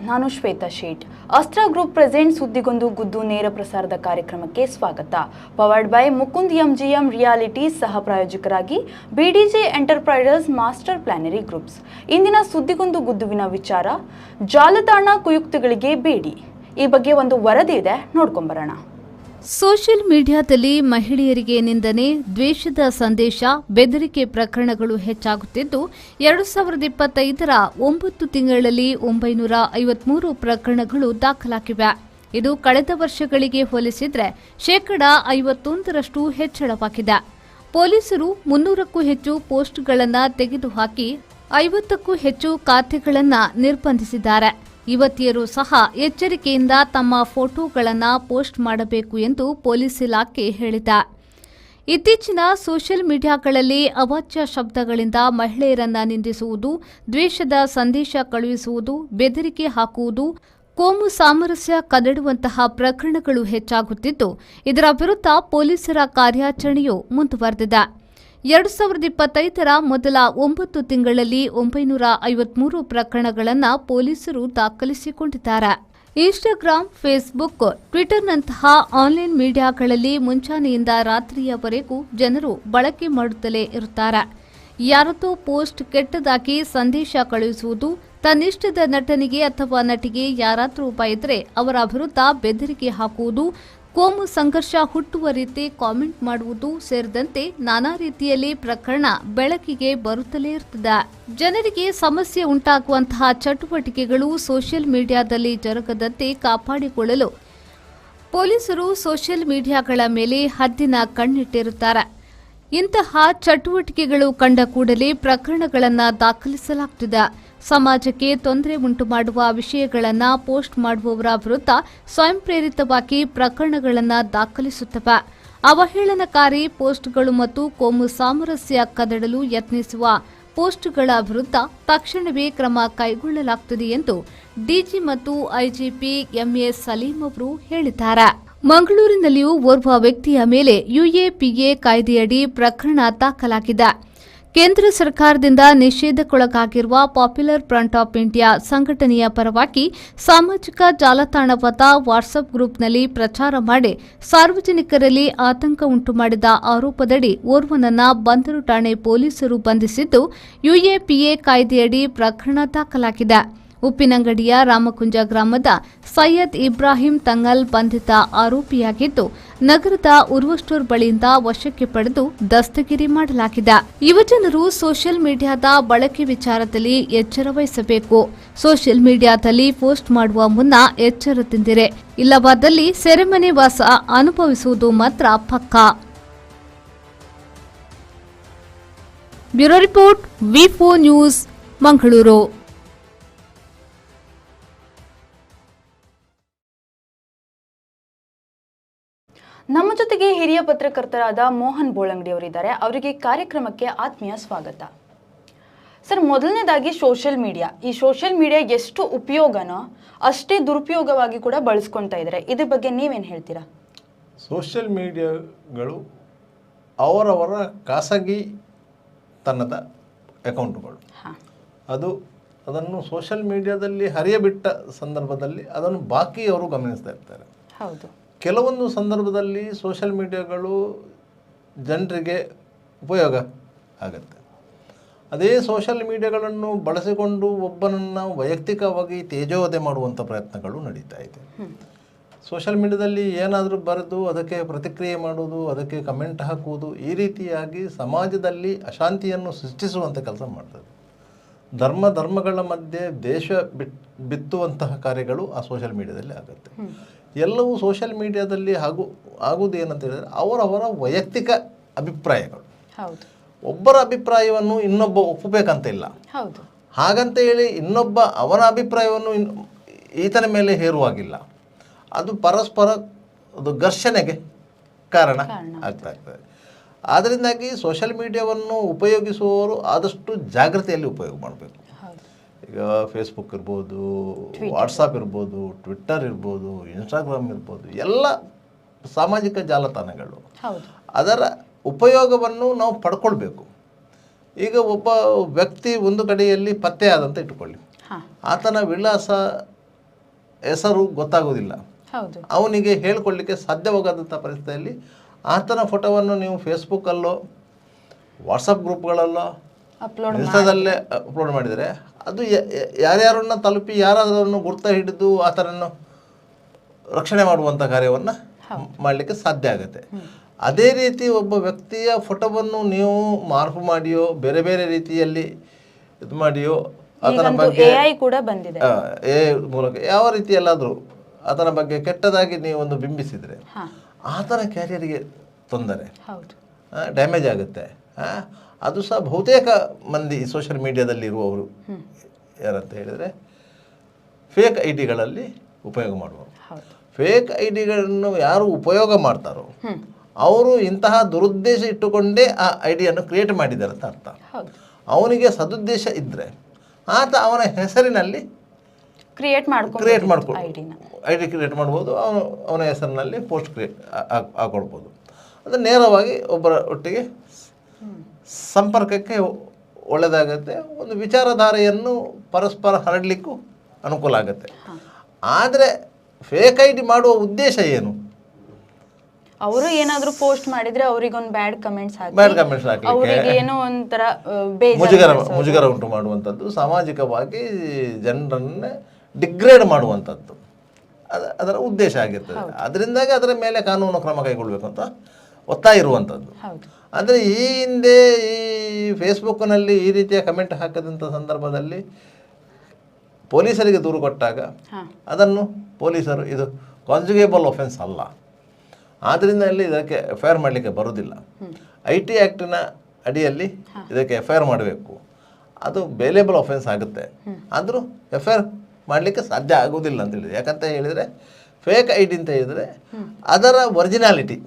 ನಾನು ಶ್ವೇತಾ ಶೇಟ್. ಅಸ್ತ್ರ group present ಸುದ್ದಿಗೊಂದು ಗುದ್ದು ನೇರ ಪ್ರಸಾರದ ಕಾರ್ಯಕ್ರಮಕ್ಕೆ ಸ್ವಾಗತ. Powered by Mukund MGM reality, ಸಹ ಪ್ರಾಯೋಜಕರಾಗಿ ಬಿಡಿಜೆ ಎಂಟರ್ಪ್ರೈಸಸ್, ಮಾಸ್ಟರ್ ಪ್ಲಾನರಿ ಗ್ರೂಪ್ಸ್. ಇಂದಿನ ಸುದ್ದಿಗೊಂದು ಗುದ್ದುವಿನ ವಿಚಾರ, ಜಾಲತಾಣ ಕುಯುಕ್ತಿಗಳಿಗೆ ಬೇಡಿ. ಈ ಬಗ್ಗೆ ಒಂದು ವರದಿ ಇದೆ, ನೋಡ್ಕೊಂಬರೋಣ. ಸೋಷಿಯಲ್ ಮೀಡಿಯಾದಲ್ಲಿ ಮಹಿಳೆಯರಿಗೆ ನಿಂದನೆ, ದ್ವೇಷದ ಸಂದೇಶ, ಬೆದರಿಕೆ ಪ್ರಕರಣಗಳು ಹೆಚ್ಚಾಗುತ್ತಿದ್ದು 2025ರ 9 ತಿಂಗಳಲ್ಲಿ 953 ಪ್ರಕರಣಗಳು ದಾಖಲಾಗಿವೆ. ಇದು ಕಳೆದ ವರ್ಷಗಳಿಗೆ ಹೋಲಿಸಿದರೆ 51% ಹೆಚ್ಚಳವಾಗಿದೆ. ಪೊಲೀಸರು 300ಕ್ಕೂ ಹೆಚ್ಚು ಪೋಸ್ಟ್ಗಳನ್ನು ತೆಗೆದುಹಾಕಿ 50ಕ್ಕೂ ಹೆಚ್ಚು ಖಾತೆಗಳನ್ನು ನಿರ್ಬಂಧಿಸಿದ್ದಾರೆ. ಯುವತಿಯರು ಸಹ ಎಚ್ಚರಿಕೆಯಿಂದ ತಮ್ಮ ಫೋಟೋಗಳನ್ನು ಪೋಸ್ಟ್ ಮಾಡಬೇಕು ಎಂದು ಪೊಲೀಸ್ ಇಲಾಖೆ ಹೇಳಿದೆ. ಇತ್ತೀಚಿನ ಸೋಷಿಯಲ್ ಮೀಡಿಯಾಗಳಲ್ಲಿ ಅವಾಚ್ಯ ಶಬ್ದಗಳಿಂದ ಮಹಿಳೆಯರನ್ನ ನಿಂದಿಸುವುದು, ದ್ವೇಷದ ಸಂದೇಶ ಕಳುಹಿಸುವುದು, ಬೆದರಿಕೆ ಹಾಕುವುದು, ಕೋಮು ಸಾಮರಸ್ಯ ಕದಡುವಂತಹ ಪ್ರಕರಣಗಳು ಹೆಚ್ಚಾಗುತ್ತಿದ್ದು, ಇದರ ವಿರುದ್ಧ ಪೊಲೀಸರ ಕಾರ್ಯಾಚರಣೆಯು ಮುಂದುವರೆದಿದೆ. 2025ರ ಮೊದಲ 9 ತಿಂಗಳಲ್ಲಿ 953 ಪ್ರಕರಣಗಳನ್ನು ಪೊಲೀಸರು ದಾಖಲಿಸಿಕೊಂಡಿದ್ದಾರೆ. ಇನ್ಸ್ಟಾಗ್ರಾಂ, ಫೇಸ್ಬುಕ್, ಟ್ವಿಟರ್ನಂತಹ ಆನ್ಲೈನ್ ಮೀಡಿಯಾಗಳಲ್ಲಿ ಮುಂಚಾನೆಯಿಂದ ರಾತ್ರಿಯವರೆಗೂ ಜನರು ಬಳಕೆ ಮಾಡುತ್ತಲೇ ಇರುತ್ತಾರೆ. ಯಾರದೋ ಪೋಸ್ಟ್ ಕೆಟ್ಟದಾಗಿ ಸಂದೇಶ ಕಳುಹಿಸುವುದು, ತನ್ನಿಷ್ಟದ ನಟನಿಗೆ ಅಥವಾ ನಟಿಗೆ ಯಾರಾದರೂ ಬೈದರೆ ಅವರ ವಿರುದ್ಧ ಬೆದರಿಕೆ ಹಾಕುವುದು, ಕೋಮು ಸಂಘರ್ಷ ಹುಟ್ಟುವ ರೀತಿ ಕಾಮೆಂಟ್ ಮಾಡುವುದು ಸೇರಿದಂತೆ ನಾನಾ ರೀತಿಯಲ್ಲಿ ಪ್ರಕರಣ ಬೆಳಕಿಗೆ ಬರುತ್ತಲೇ ಇರುತ್ತದೆ. ಜನರಿಗೆ ಸಮಸ್ಯೆ ಉಂಟಾಗುವಂತಹ ಚಟುವಟಿಕೆಗಳು ಸೋಷಿಯಲ್ ಮೀಡಿಯಾದಲ್ಲಿ ಜರುಗದಂತೆ ಕಾಪಾಡಿಕೊಳ್ಳಲು ಪೊಲೀಸರು ಸೋಷಿಯಲ್ ಮೀಡಿಯಾಗಳ ಮೇಲೆ ಹದ್ದಿನ ಕಣ್ಣಿಟ್ಟಿರುತ್ತಾರೆ. ಇಂತಹ ಚಟುವಟಿಕೆಗಳು ಕಂಡ ಕೂಡಲೇ ಪ್ರಕರಣಗಳನ್ನು ದಾಖಲಿಸಲಾಗುತ್ತಿದೆ. ಸಮಾಜಕ್ಕೆ ತೊಂದರೆ ಉಂಟು ಮಾಡುವ ವಿಷಯಗಳನ್ನು ಪೋಸ್ಟ್ ಮಾಡುವವರ ವಿರುದ್ಧ ಸ್ವಯಂ ಪ್ರೇರಿತವಾಗಿ ಪ್ರಕರಣಗಳನ್ನು ದಾಖಲಿಸುತ್ತವೆ. ಅವಹೇಳನಕಾರಿ ಪೋಸ್ಟ್ಗಳು ಮತ್ತು ಕೋಮು ಸಾಮರಸ್ಯ ಕದಡಲು ಯತ್ನಿಸುವ ಪೋಸ್ಟ್ಗಳ ವಿರುದ್ಧ ತಕ್ಷಣವೇ ಕ್ರಮ ಕೈಗೊಳ್ಳಲಾಗುತ್ತದೆ ಎಂದು ಡಿಜಿ ಮತ್ತು ಐಜಿಪಿ ಎಂಎ ಸಲೀಂ ಅವರು ಹೇಳಿದ್ದಾರೆ. ಮಂಗಳೂರಿನಲ್ಲಿಯೂ ಓರ್ವ ವ್ಯಕ್ತಿಯ ಮೇಲೆ ಯುಎಪಿಎ ಕಾಯ್ದೆಯಡಿ ಪ್ರಕರಣ ದಾಖಲಾಗಿದೆ. ಕೇಂದ್ರ ಸರ್ಕಾರದಿಂದ ನಿಷೇಧಕ್ಕೊಳಗಾಗಿರುವ ಪಾಪ್ಯುಲರ್ ಫ್ರಂಟ್ ಆಫ್ ಇಂಡಿಯಾ ಸಂಘಟನೆಯ ಪರವಾಗಿ ಸಾಮಾಜಿಕ ಜಾಲತಾಣವಾದ ವಾಟ್ಸ್ಆಪ್ ಗ್ರೂಪ್ನಲ್ಲಿ ಪ್ರಚಾರ ಮಾಡಿ ಸಾರ್ವಜನಿಕರಲ್ಲಿ ಆತಂಕ ಉಂಟು ಮಾಡಿದ ಆರೋಪದಡಿ ಓರ್ವನನ್ನ ಬಂದರು ಠಾಣೆ ಪೊಲೀಸರು ಬಂಧಿಸಿದ್ದು, ಯುಎಪಿಎ ಕಾಯ್ದೆಯಡಿ ಪ್ರಕರಣ ದಾಖಲಾಗಿದೆ. ಉಪ್ಪಿನಂಗಡಿಯ ರಾಮಕುಂಜ ಗ್ರಾಮದ ಸೈಯದ್ ಇಬ್ರಾಹಿಂ ತಂಗಲ್ ಬಂಧಿತ ಆರೋಪಿಯಾಗಿದ್ದು, ನಗರದ ಉರ್ವ ಸ್ಟೋರ್ ಬಳಿಯಿಂದ ವಶಕ್ಕೆ ಪಡೆದು ದಸ್ತಗಿರಿ ಮಾಡಲಾಗಿದೆ. ಯುವಜನರು ಸೋಷಿಯಲ್ ಮೀಡಿಯಾದ ಬಳಕೆ ವಿಚಾರದಲ್ಲಿ ಎಚ್ಚರ ವಹಿಸಬೇಕು. ಸೋಷಿಯಲ್ ಮೀಡಿಯಾದಲ್ಲಿ ಪೋಸ್ಟ್ ಮಾಡುವ ಮುನ್ನ ಎಚ್ಚರದಿಂದಿರೆ, ಇಲ್ಲವಾದಲ್ಲಿ ಸೆರೆಮನೆ ವಾಸ ಅನುಭವಿಸುವುದು ಮಾತ್ರ ಪಕ್ಕಾ. ಬ್ಯೂರೋ ರಿಪೋರ್ಟ್, ವಿ4 ನ್ಯೂಸ್, ಮಂಗಳೂರು. ನಮ್ಮ ಜೊತೆಗೆ ಹಿರಿಯ ಪತ್ರಕರ್ತರಾದ ಮೋಹನ್ ಬೋಳಂಗಡಿ ಅವರಿದ್ದಾರೆ. ಅವರಿಗೆ ಕಾರ್ಯಕ್ರಮಕ್ಕೆ ಆತ್ಮೀಯ ಸ್ವಾಗತ. ಸರ್, ಮೊದಲನೇದಾಗಿ ಈ ಸೋಷಿಯಲ್ ಮೀಡಿಯಾ ಎಷ್ಟು ಉಪಯೋಗನೋ ಅಷ್ಟೇ ದುರುಪಯೋಗವಾಗಿ ಕೂಡ ಬಳಸ್ಕೊಳ್ತಾ ಇದ್ದಾರೆ. ಇದ್ರ ಬಗ್ಗೆ ನೀವೇನು ಹೇಳ್ತೀರಾ? ಸೋಷಿಯಲ್ ಮೀಡಿಯಾಗಳು ಅವರವರ ಖಾಸಗಿ ತನ್ನದ ಅಕೌಂಟುಗಳು, ಅದನ್ನು ಸೋಷಿಯಲ್ ಮೀಡಿಯಾದಲ್ಲಿ ಹರಿಯಬಿಟ್ಟ ಸಂದರ್ಭದಲ್ಲಿ ಅದನ್ನು ಬಾಕಿಯವರು ಗಮನಿಸ್ತಾ ಇರ್ತಾರೆ. ಹೌದು, ಕೆಲವೊಂದು ಸಂದರ್ಭದಲ್ಲಿ ಸೋಷಿಯಲ್ ಮೀಡಿಯಾಗಳು ಜನರಿಗೆ ಉಪಯೋಗ ಆಗುತ್ತೆ. ಅದೇ ಸೋಷಿಯಲ್ ಮೀಡಿಯಾಗಳನ್ನು ಬಳಸಿಕೊಂಡು ಒಬ್ಬನನ್ನು ವೈಯಕ್ತಿಕವಾಗಿ ತೇಜೋವಧೆ ಮಾಡುವಂಥ ಪ್ರಯತ್ನಗಳು ನಡೀತಾ ಇದೆ. ಸೋಷಿಯಲ್ ಮೀಡಿಯಾದಲ್ಲಿ ಏನಾದರೂ ಬರೆದು ಅದಕ್ಕೆ ಪ್ರತಿಕ್ರಿಯೆ ಮಾಡುವುದು, ಅದಕ್ಕೆ ಕಮೆಂಟ್ ಹಾಕುವುದು, ಈ ರೀತಿಯಾಗಿ ಸಮಾಜದಲ್ಲಿ ಅಶಾಂತಿಯನ್ನು ಸೃಷ್ಟಿಸುವಂಥ ಕೆಲಸ ಮಾಡ್ತದೆ. ಧರ್ಮಗಳ ಮಧ್ಯೆ ದೇಶ ಬಿತ್ತುವಂತಹ ಕಾರ್ಯಗಳು ಆ ಸೋಷಿಯಲ್ ಮೀಡಿಯಾದಲ್ಲಿ ಆಗುತ್ತೆ. ಎಲ್ಲವೂ ಸೋಷಿಯಲ್ ಮೀಡಿಯಾದಲ್ಲಿ ಆಗುವುದು ಏನಂತ ಹೇಳಿದರೆ ಅವರವರ ವೈಯಕ್ತಿಕ ಅಭಿಪ್ರಾಯಗಳು. ಒಬ್ಬರ ಅಭಿಪ್ರಾಯವನ್ನು ಇನ್ನೊಬ್ಬ ಒಪ್ಪಬೇಕಂತ ಇಲ್ಲ. ಹಾಗಂತ ಹೇಳಿ ಇನ್ನೊಬ್ಬ ಅವನ ಅಭಿಪ್ರಾಯವನ್ನು ಈತನ ಮೇಲೆ ಹೇರುವಾಗಿಲ್ಲ. ಅದು ಪರಸ್ಪರ ಅದು ಘರ್ಷಣೆಗೆ ಕಾರಣ ಆಗ್ತಾ ಇರ್ತದೆ. ಆದ್ದರಿಂದಾಗಿ ಸೋಷಿಯಲ್ ಮೀಡಿಯಾವನ್ನು ಉಪಯೋಗಿಸುವವರು ಆದಷ್ಟು ಜಾಗೃತಿಯಲ್ಲಿ ಉಪಯೋಗ ಮಾಡಬೇಕು. ಈಗ ಫೇಸ್ಬುಕ್ ಇರ್ಬೋದು, ವಾಟ್ಸಪ್ ಇರ್ಬೋದು, ಟ್ವಿಟ್ಟರ್ ಇರ್ಬೋದು, ಇನ್ಸ್ಟಾಗ್ರಾಮ್ ಇರ್ಬೋದು, ಎಲ್ಲ ಸಾಮಾಜಿಕ ಜಾಲತಾಣಗಳು, ಅದರ ಉಪಯೋಗವನ್ನು ನಾವು ಪಡ್ಕೊಳ್ಬೇಕು. ಈಗ ಒಬ್ಬ ವ್ಯಕ್ತಿ ಒಂದು ಕಡೆಯಲ್ಲಿ ಪತ್ತೆ ಆದಂತ ಇಟ್ಟುಕೊಳ್ಳಿ, ಆತನ ವಿಳಾಸ ಹೆಸರು ಗೊತ್ತಾಗೋದಿಲ್ಲ, ಹೌದು. ಅವನಿಗೆ ಹೇಳ್ಕೊಳ್ಳಿಕ್ಕೆ ಸಾಧ್ಯವಾಗದಂಥ ಪರಿಸ್ಥಿತಿಯಲ್ಲಿ ಆತನ ಫೋಟೋವನ್ನು ನೀವು ಫೇಸ್ಬುಕ್ಕಲ್ಲೋ ವಾಟ್ಸಪ್ ಗ್ರೂಪ್ಗಳಲ್ಲೋ ಇನ್ಸ್ಟಾದಲ್ಲೇ ಅಪ್ಲೋಡ್ ಮಾಡಿದರೆ ಅದು ಯಾರ್ಯಾರನ್ನ ತಲುಪಿ ಯಾರಾದರನ್ನು ಗುರ್ತ ಹಿಡಿದು ಆತನನ್ನು ರಕ್ಷಣೆ ಮಾಡುವಂಥ ಕಾರ್ಯವನ್ನು ಮಾಡಲಿಕ್ಕೆ ಸಾಧ್ಯ ಆಗುತ್ತೆ. ಅದೇ ರೀತಿ ಒಬ್ಬ ವ್ಯಕ್ತಿಯ ಫೋಟೋವನ್ನು ನೀವು ಮಾರ್ಫ್ ಮಾಡಿಯೋ ಬೇರೆ ಬೇರೆ ರೀತಿಯಲ್ಲಿ ಇದು ಮಾಡಿಯೋ ಆತನ ಬಗ್ಗೆ AI ಕೂಡ ಬಂದಿದೆ, ಮೂಲಕ ಯಾವ ರೀತಿಯಲ್ಲಾದರೂ ಆತನ ಬಗ್ಗೆ ಕೆಟ್ಟದಾಗಿ ನೀವು ಒಂದು ಬಿಂಬಿಸಿದರೆ ಆತನ ಕ್ಯಾರಿಯರಿಗೆ ತೊಂದರೆ, ಡ್ಯಾಮೇಜ್ ಆಗುತ್ತೆ. ಅದು ಸಹ ಬಹುತೇಕ ಮಂದಿ ಸೋಷಿಯಲ್ ಮೀಡಿಯಾದಲ್ಲಿ ಇರುವವರು ಯಾರಂತ ಹೇಳಿದರೆ ಫೇಕ್ ಐ ಡಿಗಳಲ್ಲಿ ಉಪಯೋಗ ಮಾಡುವವರು. ಫೇಕ್ ಐ ಡಿಗಳನ್ನು ಯಾರು ಉಪಯೋಗ ಮಾಡ್ತಾರೋ ಅವರು ಇಂತಹ ದುರುದ್ದೇಶ ಇಟ್ಟುಕೊಂಡೇ ಆ ಐ ಡಿಯನ್ನು ಕ್ರಿಯೇಟ್ ಮಾಡಿದ್ದಾರೆ ಅಂತ ಅರ್ಥ. ಅವನಿಗೆ ಸದುದ್ದೇಶ ಇದ್ದರೆ ಆತ ಅವನ ಹೆಸರಿನಲ್ಲಿ ಕ್ರಿಯೇಟ್ ಮಾಡ್ಕೊಂಡು ಐ ಡಿ ಕ್ರಿಯೇಟ್ ಮಾಡ್ಬೋದು, ಅವನ ಹೆಸರಿನಲ್ಲಿ ಪೋಸ್ಟ್ ಕ್ರಿಯೇಟ್ ಹಾಕೊಳ್ಬೋದು. ಅದು ನೇರವಾಗಿ ಒಬ್ಬರ ಒಟ್ಟಿಗೆ ಸಂಪರ್ಕಕ್ಕೆ ಒಳ್ಳೆಯದಾಗತ್ತೆ, ಒಂದು ವಿಚಾರಧಾರೆಯನ್ನು ಪರಸ್ಪರ ಹರಡಲಿಕ್ಕೂ ಅನುಕೂಲ ಆಗುತ್ತೆ. ಆದರೆ ಫೇಕ್ ಐ ಡಿ ಮಾಡುವ ಉದ್ದೇಶ ಏನು? ಅವರು ಏನಾದರೂ ಪೋಸ್ಟ್ ಮಾಡಿದ್ರೆ ಅವರಿಗೊಂದು ಬ್ಯಾಡ್ ಕಮೆಂಟ್ಸ್ ಹಾಕಲಿಕ್ಕೆ ಏನೋ ಒಂಥರ ಮುಜುಗರ ಉಂಟು ಮಾಡುವಂಥದ್ದು, ಸಾಮಾಜಿಕವಾಗಿ ಜನರನ್ನೇ ಡಿಗ್ರೇಡ್ ಮಾಡುವಂಥದ್ದು ಅದರ ಉದ್ದೇಶ ಆಗಿರ್ತದೆ. ಅದರಿಂದಾಗಿ ಅದರ ಮೇಲೆ ಕಾನೂನು ಕ್ರಮ ಕೈಗೊಳ್ಳಬೇಕು ಅಂತ ಒತ್ತಾಯ ಇರುವಂಥದ್ದು. ಅಂದರೆ ಈ ಹಿಂದೆ ಈ ಫೇಸ್ಬುಕ್ನಲ್ಲಿ ಈ ರೀತಿಯ ಕಮೆಂಟ್ ಹಾಕದಂಥ ಸಂದರ್ಭದಲ್ಲಿ ಪೊಲೀಸರಿಗೆ ದೂರು ಕೊಟ್ಟಾಗ ಅದನ್ನು ಪೊಲೀಸರು ಇದು ಕಾನ್ಜುಗೇಬಲ್ ಒಫೆನ್ಸ್ ಅಲ್ಲ, ಆದ್ದರಿಂದ ಇಲ್ಲಿ ಇದಕ್ಕೆ ಎಫ್.ಐ.ಆರ್ ಮಾಡಲಿಕ್ಕೆ ಬರೋದಿಲ್ಲ, IT ಆ್ಯಕ್ಟಿನ ಅಡಿಯಲ್ಲಿ ಇದಕ್ಕೆ ಎಫ್.ಐ.ಆರ್ ಮಾಡಬೇಕು, ಅದು ಬೇಲೇಬಲ್ ಒಫೆನ್ಸ್ ಆಗುತ್ತೆ, ಆದರೂ ಎಫ್.ಐ.ಆರ್ ಮಾಡಲಿಕ್ಕೆ ಸಾಧ್ಯ ಆಗೋದಿಲ್ಲ ಅಂತ ಹೇಳಿದೆ. ಯಾಕಂತ ಹೇಳಿದರೆ ಫೇಕ್ ಐ ಡಿ ಅಂತ ಹೇಳಿದರೆ ಅದರ ಒರಿಜಿನಾಲಿಟಿ,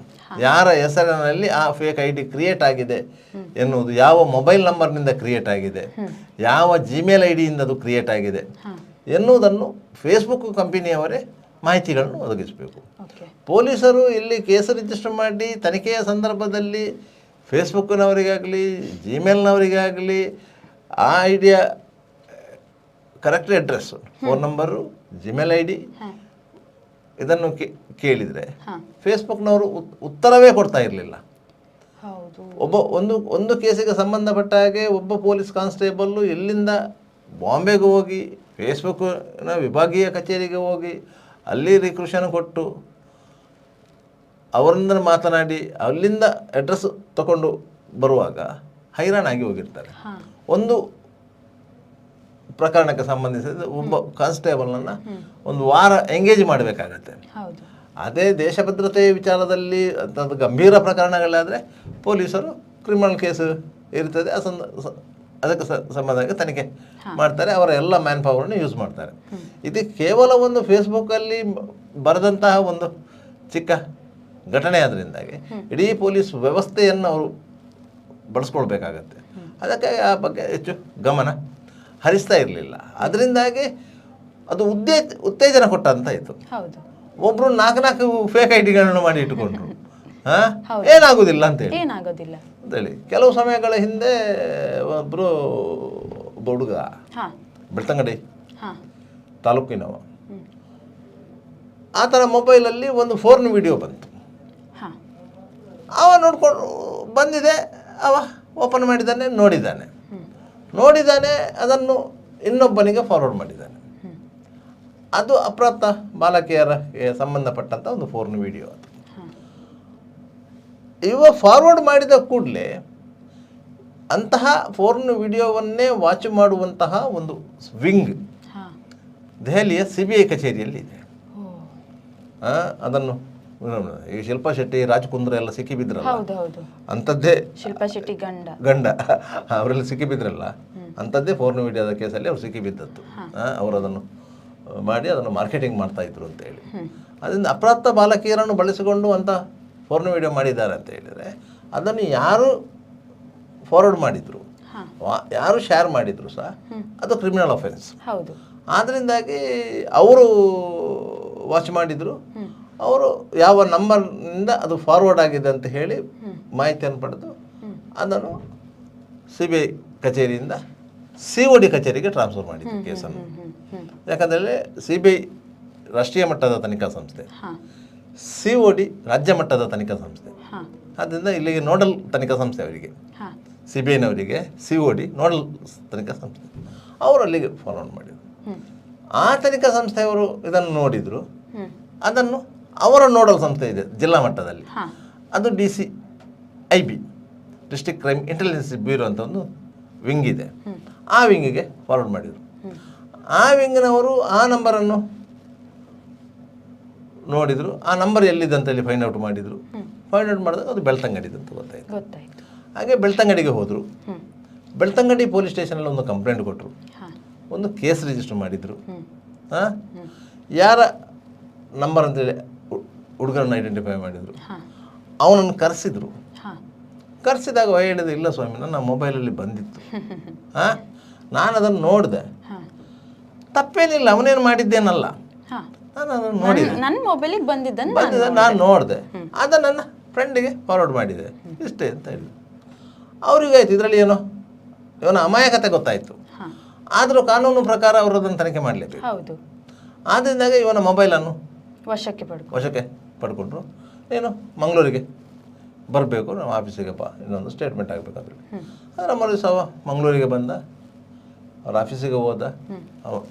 ಯಾರ ಹೆಸರಿನಲ್ಲಿ ಆ ಫೇಕ್ ಐ ಡಿ ಕ್ರಿಯೇಟ್ ಆಗಿದೆ ಎನ್ನುವುದು, ಯಾವ ಮೊಬೈಲ್ ನಂಬರ್ನಿಂದ ಕ್ರಿಯೇಟ್ ಆಗಿದೆ, ಯಾವ ಜಿಮೇಲ್ ಐ ಡಿಯಿಂದ ಅದು ಕ್ರಿಯೇಟ್ ಆಗಿದೆ ಎನ್ನುವುದನ್ನು ಫೇಸ್ಬುಕ್ ಕಂಪನಿಯವರೇ ಮಾಹಿತಿಗಳನ್ನು ಒದಗಿಸಬೇಕು. ಪೊಲೀಸರು ಇಲ್ಲಿ ಕೇಸು ರಿಜಿಸ್ಟರ್ ಮಾಡಿ ತನಿಖೆಯ ಸಂದರ್ಭದಲ್ಲಿ ಫೇಸ್ಬುಕ್ನವರಿಗಾಗಲಿ ಜಿಮೇಲ್ನವರಿಗಾಗಲಿ ಆ idea correct address, phone number, Gmail I D ಇದನ್ನು ಕೇಳಿದರೆ ಫೇಸ್ಬುಕ್ನವರು ಉತ್ತರವೇ ಕೊಡ್ತಾ ಇರಲಿಲ್ಲ. ಒಂದು ಕೇಸಿಗೆ ಸಂಬಂಧಪಟ್ಟ ಹಾಗೆ ಒಬ್ಬ ಪೊಲೀಸ್ ಕಾನ್ಸ್ಟೇಬಲ್ಲು ಎಲ್ಲಿಂದ ಬಾಂಬೆಗೆ ಹೋಗಿ ಫೇಸ್ಬುಕ್ನ ವಿಭಾಗೀಯ ಕಚೇರಿಗೆ ಹೋಗಿ ಅಲ್ಲಿ ರಿಕ್ರೂಷನ್ ಕೊಟ್ಟು ಅವರಿಂದ ಮಾತನಾಡಿ ಅಲ್ಲಿಂದ ಅಡ್ರೆಸ್ ತಗೊಂಡು ಬರುವಾಗ ಹೈರಾಣಾಗಿ ಹೋಗಿರ್ತಾರೆ. ಒಂದು ಪ್ರಕರಣಕ್ಕೆ ಸಂಬಂಧಿಸಿದ ಒಬ್ಬ ಕಾನ್ಸ್ಟೇಬಲ್ನನ್ನು ಒಂದು ವಾರ ಎಂಗೇಜ್ ಮಾಡಬೇಕಾಗತ್ತೆ. ಅದೇ ದೇಶ ಭದ್ರತೆಯ ವಿಚಾರದಲ್ಲಿ ಅಂಥದ್ದು ಗಂಭೀರ ಪ್ರಕರಣಗಳಾದರೆ ಪೊಲೀಸರು ಕ್ರಿಮಿನಲ್ ಕೇಸು ಇರ್ತದೆ, ಅದಕ್ಕೆ ಸಂಬಂಧವಾಗಿ ತನಿಖೆ ಮಾಡ್ತಾರೆ, ಅವರ ಎಲ್ಲ ಮ್ಯಾನ್ ಪವರನ್ನು ಯೂಸ್ ಮಾಡ್ತಾರೆ. ಇದು ಕೇವಲ ಒಂದು ಫೇಸ್ಬುಕ್ಕಲ್ಲಿ ಬರೆದಂತಹ ಒಂದು ಚಿಕ್ಕ ಘಟನೆ ಆದ್ದರಿಂದಾಗಿ ಇಡೀ ಪೊಲೀಸ್ ವ್ಯವಸ್ಥೆಯನ್ನು ಅವರು ಬಳಸ್ಕೊಳ್ಬೇಕಾಗತ್ತೆ. ಅದಕ್ಕಾಗಿ ಆ ಬಗ್ಗೆ ಹೆಚ್ಚು ಗಮನ ಹರಿಸ್ತಾ ಇರಲಿಲ್ಲ. ಅದರಿಂದಾಗಿ ಅದು ಉತ್ತೇಜನ ಕೊಟ್ಟಂತಾಯಿತು. ಒಬ್ಬರು 4 ಫೇಕ್ ಐ ಡಿಗಳನ್ನು ಮಾಡಿ ಇಟ್ಟುಕೊಂಡ್ರು, ಏನಾಗೋದಿಲ್ಲ ಅಂತೇಳಿ ಅಂತೇಳಿ. ಕೆಲವು ಸಮಯಗಳ ಹಿಂದೆ ಒಬ್ಬ ಹುಡುಗ ಬೆಳ್ತಂಗಡಿ ತಾಲೂಕಿನವ, ಆತನ ಮೊಬೈಲಲ್ಲಿ ಒಂದು ಫೋರ್ನ್ ವಿಡಿಯೋ ಬಂತು. ಅವ ನೋಡ್ಕೊಂಡು ಬಂದಿದೆ, ಅವ ಓಪನ್ ಮಾಡಿದ್ದಾನೆ, ನೋಡಿದ್ದಾನೆ, ಅದನ್ನು ಇನ್ನೊಬ್ಬನಿಗೆ ಫಾರ್ವರ್ಡ್ ಮಾಡಿದ್ದಾನೆ. ಅದು ಅಪ್ರಾಪ್ತ ಬಾಲಕಿಯರಿಗೆ ಸಂಬಂಧಪಟ್ಟಂಥ ಒಂದು ಫೋರ್ನ್ ವಿಡಿಯೋ. ಅದು ಇವ ಫಾರ್ವರ್ಡ್ ಮಾಡಿದ ಕೂಡಲೇ ಅಂತಹ ಫೋರ್ನ್ ವಿಡಿಯೋವನ್ನೇ ವಾಚ್ ಮಾಡುವಂತಹ ಒಂದು ವಿಂಗ್ ದೆಹಲಿಯ CBI ಕಚೇರಿಯಲ್ಲಿ ಇದೆ. ಅದನ್ನು ಈ ಶಿಲ್ಪಾ ಶೆಟ್ಟಿ, ರಾಜ್ ಕುಂದ್ರ ಎಲ್ಲ ಸಿಕ್ಕಿಬಿದ್ರಲ್ಲ, ಅಂಥದ್ದೇ ಶಿಲ್ಪಾ ಶೆಟ್ಟಿ ಗಂಡ ಅವರೆಲ್ಲ ಸಿಕ್ಕಿಬಿದ್ರಲ್ಲ, ಅಂಥದ್ದೇ ಫೋರ್ನ್ ವಿಡಿಯೋದ ಕೇಸಲ್ಲಿ ಅವ್ರು ಸಿಕ್ಕಿಬಿದ್ದದ್ದು. ಅವರು ಅದನ್ನು ಮಾಡಿ ಅದನ್ನು ಮಾರ್ಕೆಟಿಂಗ್ ಮಾಡ್ತಾಯಿದ್ರು ಅಂತೇಳಿ. ಅದರಿಂದ ಅಪ್ರಾಪ್ತ ಬಾಲಕಿಯರನ್ನು ಬಳಸಿಕೊಂಡು ಅಂತ ಫೋರ್ನ್ ವಿಡಿಯೋ ಮಾಡಿದ್ದಾರೆ ಅಂತ ಹೇಳಿದರೆ ಅದನ್ನು ಯಾರು ಫಾರ್ವರ್ಡ್ ಮಾಡಿದರು, ಯಾರು ಶೇರ್ ಮಾಡಿದರು ಸಹ ಅದು ಕ್ರಿಮಿನಲ್ ಅಫೆನ್ಸ್. ಆದ್ದರಿಂದಾಗಿ ಅವರು ವಾಚ್ ಮಾಡಿದರು, ಅವರು ಯಾವ ನಂಬರ್ನಿಂದ ಅದು ಫಾರ್ವರ್ಡ್ ಆಗಿದೆ ಅಂತ ಹೇಳಿ ಮಾಹಿತಿಯನ್ನು ಪಡೆದು ಅದನ್ನು CBI ಕಚೇರಿಯಿಂದ COD ಕಚೇರಿಗೆ ಟ್ರಾನ್ಸ್ಫರ್ ಮಾಡಿದ್ರು ಕೇಸನ್ನು. ಯಾಕಂದರೆ CBI ರಾಷ್ಟ್ರೀಯ ಮಟ್ಟದ ತನಿಖಾ ಸಂಸ್ಥೆ, ಹಾಂ COD ರಾಜ್ಯ ಮಟ್ಟದ ತನಿಖಾ ಸಂಸ್ಥೆ. ಹಾಂ ಆದ್ದರಿಂದ ಇಲ್ಲಿಗೆ ನೋಡಲ್ ತನಿಖಾ ಸಂಸ್ಥೆ ಅವರಿಗೆ, ಹಾಂ CBIನವರಿಗೆ COD ನೋಡಲ್ ತನಿಖಾ ಸಂಸ್ಥೆ, ಅವರು ಅಲ್ಲಿಗೆ ಫಾರ್ವರ್ಡ್ ಮಾಡಿದರು. ಆ ತನಿಖಾ ಸಂಸ್ಥೆಯವರು ಇದನ್ನು ನೋಡಿದರು. ಅದನ್ನು ಅವರ ನೋಡಲ್ ಸಂಸ್ಥೆ ಇದೆ ಜಿಲ್ಲಾ ಮಟ್ಟದಲ್ಲಿ, ಹಾಂ ಅದು DCIB district crime intelligence bureau ಅಂತ ಒಂದು ವಿಂಗ್ ಇದೆ. ಆ ವಿಂಗಿಗೆ ಫಾರ್ವರ್ಡ್ ಮಾಡಿದರು. ಆ ವಿಂಗಿನವರು ಆ ನಂಬರನ್ನು ನೋಡಿದರು. ಆ ನಂಬರ್ ಎಲ್ಲಿದೆ ಅಂತೇಳಿ ಫೈಂಡ್ ಔಟ್ ಮಾಡಿದರು. ಫೈಂಡ್ ಔಟ್ ಮಾಡಿದಾಗ ಅದು ಬೆಳ್ತಂಗಡಿದಂತ ಗೊತ್ತಾಯಿತು. ಗೊತ್ತಾಯ್ತು. ಹಾಗೆ ಬೆಳ್ತಂಗಡಿಗೆ ಹೋದರು. ಬೆಳ್ತಂಗಡಿ ಪೊಲೀಸ್ ಸ್ಟೇಷನಲ್ಲಿ ಒಂದು ಕಂಪ್ಲೇಂಟ್ ಕೊಟ್ಟರು, ಹಾಂ ಒಂದು ಕೇಸ್ ರಿಜಿಸ್ಟರ್ ಮಾಡಿದರು. ಹಾಂ ಯಾರ ನಂಬರ್ ಅಂತೇಳಿ ಹುಡುಗರನ್ನು ಐಡೆಂಟಿಫೈ ಮಾಡಿದರು. ಹಾಂ ಅವನನ್ನು ಕರೆಸಿದರು. ಹಾಂ ಕರೆಸಿದಾಗ ಹೇಳಿದೆ, ಇಲ್ಲ ಸ್ವಾಮಿ ನನ್ನ ಮೊಬೈಲಲ್ಲಿ ಬಂದಿತ್ತು, ಹಾಂ ನಾನು ಅದನ್ನು ನೋಡಿದೆ, ಹಾಂ ತಪ್ಪೇನಿಲ್ಲ, ಅವನೇನು ಮಾಡಿದ್ದೇನಲ್ಲ, ಹಾಂ ನಾನು ಅದನ್ನು ನೋಡಿದೆ, ನನ್ನ ಮೊಬೈಲಿಗೆ ಬಂದಿದ್ದನ್ನು ನಾನು ನೋಡಿದೆ, ಅದನ್ನು ನನ್ನ ಫ್ರೆಂಡಿಗೆ ಫಾರ್ವರ್ಡ್ ಮಾಡಿದೆ, ಇಷ್ಟೇ ಅಂತ ಹೇಳಿದ್ರು. ಅವ್ರಿಗೆ ಆಯ್ತು ಇದರಲ್ಲಿ ಏನೋ ಇವನ ಅಮಾಯಕತೆ ಗೊತ್ತಾಯಿತು. ಹಾಂ ಆದರೂ ಕಾನೂನು ಪ್ರಕಾರ ಅವರು ಅದನ್ನು ತನಿಖೆ ಮಾಡಲೇಬೇಕು. ಹೌದು. ಆದ್ದರಿಂದಾಗ ಇವನ ಮೊಬೈಲನ್ನು ವಶಕ್ಕೆ ಪಡ್ಕೊಂಡ್ರು. ನೀನು ಮಂಗಳೂರಿಗೆ ಬರಬೇಕು, ನಾವು ಆಫೀಸಿಗೆ ಬಾ, ಇನ್ನೊಂದು ಸ್ಟೇಟ್ಮೆಂಟ್ ಆಗಬೇಕಾದ್ರೆ. ಅದರ ಮರುದಿವಸ ಮಂಗಳೂರಿಗೆ ಬಂದ, ಅವ್ರ ಆಫೀಸಿಗೆ ಹೋದ,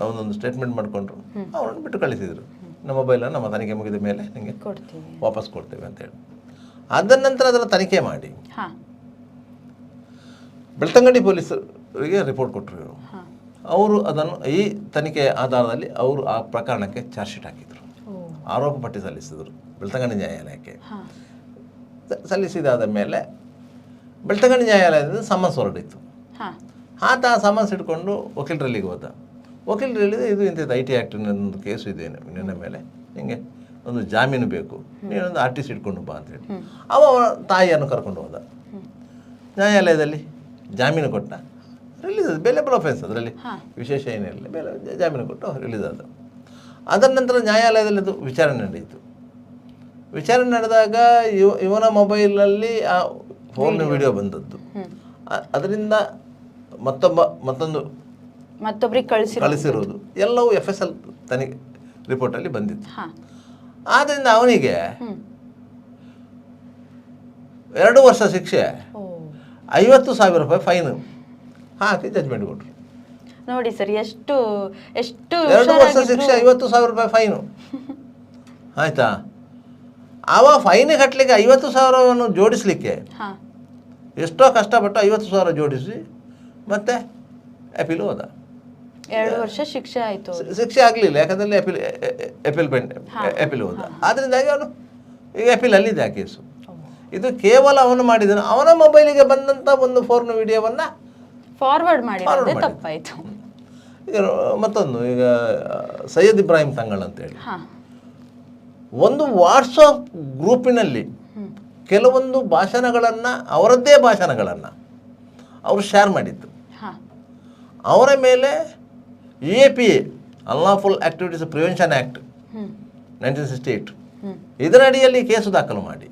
ಅವನೊಂದು ಸ್ಟೇಟ್ಮೆಂಟ್ ಮಾಡಿಕೊಂಡ್ರು. ಅವನನ್ನು ಬಿಟ್ಟು ಕಳಿಸಿದರು. ನಮ್ಮ ಮೊಬೈಲನ್ನು ನಮ್ಮ ತನಿಖೆ ಮುಗಿದ ಮೇಲೆ ನಿಮಗೆ ವಾಪಸ್ ಕೊಡ್ತೇವೆ ಅಂತೇಳಿ. ಅದರ ನಂತರ ಅದರ ತನಿಖೆ ಮಾಡಿ ಬೆಳ್ತಂಗಡಿ ಪೊಲೀಸರಿಗೆ ರಿಪೋರ್ಟ್ ಕೊಟ್ಟರು ಇವರು. ಅವರು ಅದನ್ನು ಈ ತನಿಖೆಯ ಆಧಾರದಲ್ಲಿ ಅವರು ಆ ಪ್ರಕರಣಕ್ಕೆ ಚಾರ್ಜ್ ಶೀಟ್ ಹಾಕಿದರು, ಆರೋಪ ಪಟ್ಟಿ ಸಲ್ಲಿಸಿದರು ಬೆಳ್ತಂಗಡಿ ನ್ಯಾಯಾಲಯಕ್ಕೆ. ಸಲ್ಲಿಸಿದಾದ ಮೇಲೆ ಬೆಳ್ತಂಗಡಿ ನ್ಯಾಯಾಲಯದಿಂದ ಸಮನ್ಸ್ ಹೊರಡಿತ್ತು. ಆತ ಆ ಸಮನ್ಸ್ ಇಟ್ಕೊಂಡು ವಕೀಲರಲ್ಲಿಗೆ ಹೋದ. ವಕೀಲರು ಹೇಳಿದೆ, ಇದು ಇಂಥದ್ದು IT ಆ್ಯಕ್ಟಿನ ಒಂದು ಕೇಸು ಇದೆ ನಿನ್ನ ಮೇಲೆ, ನಿಮಗೆ ಒಂದು ಜಾಮೀನು ಬೇಕು, ನೀನೊಂದು RTC ಇಟ್ಕೊಂಡು ಬಾ ಅಂತೇಳಿ. ಅವನ ತಾಯಿಯನ್ನು ಕರ್ಕೊಂಡು ಹೋದ. ನ್ಯಾಯಾಲಯದಲ್ಲಿ ಜಾಮೀನು ಕೊಟ್ಟ, ರಿಲೀಸ್ ಆದ. ಬೇಲೆಬಲ್ ಅಫೆನ್ಸ್, ಅದರಲ್ಲಿ ವಿಶೇಷ ಏನಿರಲಿಲ್ಲ, ಜಾಮೀನು ಕೊಟ್ಟು ರಿಲೀಸ್ ಆದ. ಅದರ ನಂತರ ನ್ಯಾಯಾಲಯದಲ್ಲಿ ಅದು ವಿಚಾರಣೆ ನಡೆಯಿತು. ವಿಚಾರಣೆ ನಡೆದಾಗ ಇವನ ಮೊಬೈಲಲ್ಲಿ ಆ ಫೋನ್ ವಿಡಿಯೋ ಬಂದದ್ದು. ಅದರಿಂದ ಮತ್ತೊಬ್ಬರಿಗೆ ಕಳಿಸಿರೋದು ಎಲ್ಲವೂ FSL ತನಿಖೆ ರಿಪೋರ್ಟಲ್ಲಿ ಬಂದಿತ್ತು. ಆದ್ದರಿಂದ ಅವನಿಗೆ 2 ವರ್ಷ ಶಿಕ್ಷೆ, 50,000 ರೂಪಾಯಿ ಫೈನ್ ಹಾಕಿ ಜಜ್ಮೆಂಟ್ ಕೊಟ್ಟರು. ನೋಡಿ ಸರ್, ಎಷ್ಟು 2 ವರ್ಷ ಶಿಕ್ಷೆ, 50,000 ರೂಪಾಯಿ ಫೈನು. ಆಯ್ತಾ? ಅವ ಫೈನ್ ಕಟ್ಟಲಿಕ್ಕೆ 50,000ವನ್ನು ಜೋಡಿಸಲಿಕ್ಕೆ ಎಷ್ಟೋ ಕಷ್ಟಪಟ್ಟು 50,000 ಜೋಡಿಸಿ ಮತ್ತೆ ಅಪೀಲ್ ಹೋದ. 2 ವರ್ಷ ಶಿಕ್ಷೆ ಆಯಿತು. ಶಿಕ್ಷೆ ಆಗಲಿಲ್ಲ, ಯಾಕಂದರೆ ಅಪೀಲ್ ಹೋದ. ಆದ್ದರಿಂದಾಗಿ ಅವನು ಈಗ ಅಪೀಲಲ್ಲಿದೆ ಆ ಕೇಸು. ಇದು ಕೇವಲ ಅವನು ಮಾಡಿದನು, ಅವನ ಮೊಬೈಲಿಗೆ ಬಂದಂಥ ಒಂದು ಫೋನ್ ವಿಡಿಯೋವನ್ನು ಫಾರ್ವರ್ಡ್ ಮಾಡಿದ್ರೆ ತಪ್ಪಾಯಿತು. ಈಗ ಮತ್ತೊಂದು, ಈಗ ಸೈಯದ್ ಇಬ್ರಾಹಿಂ ತಂಗಳ್ ಅಂತೇಳಿ ಒಂದು ವಾಟ್ಸಪ್ ಗ್ರೂಪಿನಲ್ಲಿ ಕೆಲವೊಂದು ಭಾಷಣಗಳನ್ನು, ಅವರದ್ದೇ ಭಾಷಣಗಳನ್ನು ಅವರು ಶೇರ್ ಮಾಡಿದ್ದು. ಅವರ ಮೇಲೆ UAPA unlawful activities prevention act 1968 ಇದರ ಅಡಿಯಲ್ಲಿ ಕೇಸು ದಾಖಲು ಮಾಡಿ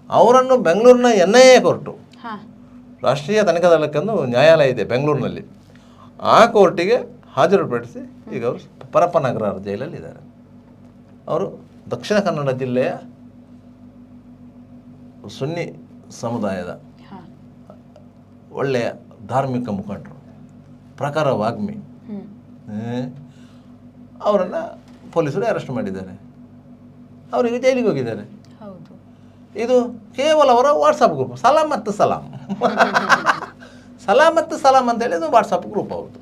ಅವರನ್ನು ಬೆಂಗಳೂರಿನ NIA ಕೋರ್ಟು, ರಾಷ್ಟ್ರೀಯ ತನಿಖಾ ದಳಕ್ಕೊಂದು ನ್ಯಾಯಾಲಯ ಇದೆ ಬೆಂಗಳೂರಿನಲ್ಲಿ, ಆ ಕೋರ್ಟಿಗೆ ಹಾಜರುಪಡಿಸಿ ಈಗ ಅವರು ಪರಪ್ಪನಗರ ಜೈಲಲ್ಲಿದ್ದಾರೆ. ಅವರು ದಕ್ಷಿಣ ಕನ್ನಡ ಜಿಲ್ಲೆಯ ಸುನ್ನಿ ಸಮುದಾಯದ ಒಳ್ಳೆಯ ಧಾರ್ಮಿಕ ಮುಖಂಡರು, ಪ್ರಕಾರ ವಾಗ್ಮಿ. ಅವರನ್ನು ಪೊಲೀಸರು ಅರೆಸ್ಟ್ ಮಾಡಿದ್ದಾರೆ, ಅವರಿಗೆ ಜೈಲಿಗೆ ಹೋಗಿದ್ದಾರೆ. ಇದು ಕೇವಲ ಅವರ ವಾಟ್ಸಪ್ ಗ್ರೂಪ್, ಸಲಾಂ ಮತ್ತು ಸಲಾಂ ಸಲಾಂ ಮತ್ತು ಸಲಾಂ ಅಂತೇಳಿ ಅದು ವಾಟ್ಸಪ್ ಗ್ರೂಪ್ ಅವ್ರದ್ದು.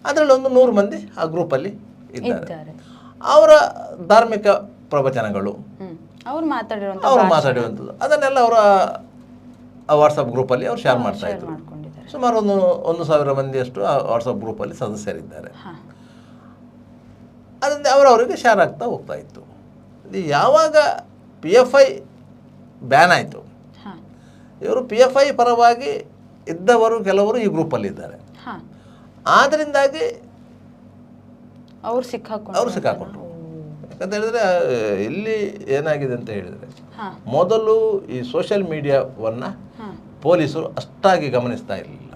ಅದರಲ್ಲಿ ಒಂದು 100 ಮಂದಿ ಆ ಗ್ರೂಪಲ್ಲಿ ಇದ್ದಾರೆ. ಅವರ ಧಾರ್ಮಿಕ ಪ್ರವಚನಗಳು, ಅವರು ಮಾತಾಡಿರುವಂಥದ್ದು ಅದನ್ನೆಲ್ಲ ಅವರ ವಾಟ್ಸಪ್ ಗ್ರೂಪಲ್ಲಿ ಅವ್ರು ಶೇರ್ ಮಾಡ್ತಾ ಇದ್ರು. ಸುಮಾರು 1,000 ಮಂದಿಯಷ್ಟು ಆ ವಾಟ್ಸಪ್ ಗ್ರೂಪಲ್ಲಿ ಸದಸ್ಯರಿದ್ದಾರೆ. ಅದರಿಂದ ಅವರವರಿಗೆ ಶೇರ್ ಆಗ್ತಾ ಹೋಗ್ತಾ ಇತ್ತು. ಇದು ಯಾವಾಗ PFI ಬ್ಯಾನ್ ಆಯಿತು, ಇವರು PFI ಪರವಾಗಿ ಇದ್ದವರು ಕೆಲವರು ಈ ಗ್ರೂಪಲ್ಲಿದ್ದಾರೆ. ಆದ್ದರಿಂದಾಗಿ ಅವರು ಸಿಕ್ಕಾಕೊಂಡ್ರು. ಯಾಕಂತ ಹೇಳಿದ್ರೆ ಇಲ್ಲಿ ಏನಾಗಿದೆ ಅಂತ ಹೇಳಿದರೆ, ಮೊದಲು ಈ ಸೋಷಿಯಲ್ ಮೀಡಿಯಾವನ್ನು ಪೊಲೀಸರು ಅಷ್ಟಾಗಿ ಗಮನಿಸ್ತಾ ಇರಲಿಲ್ಲ.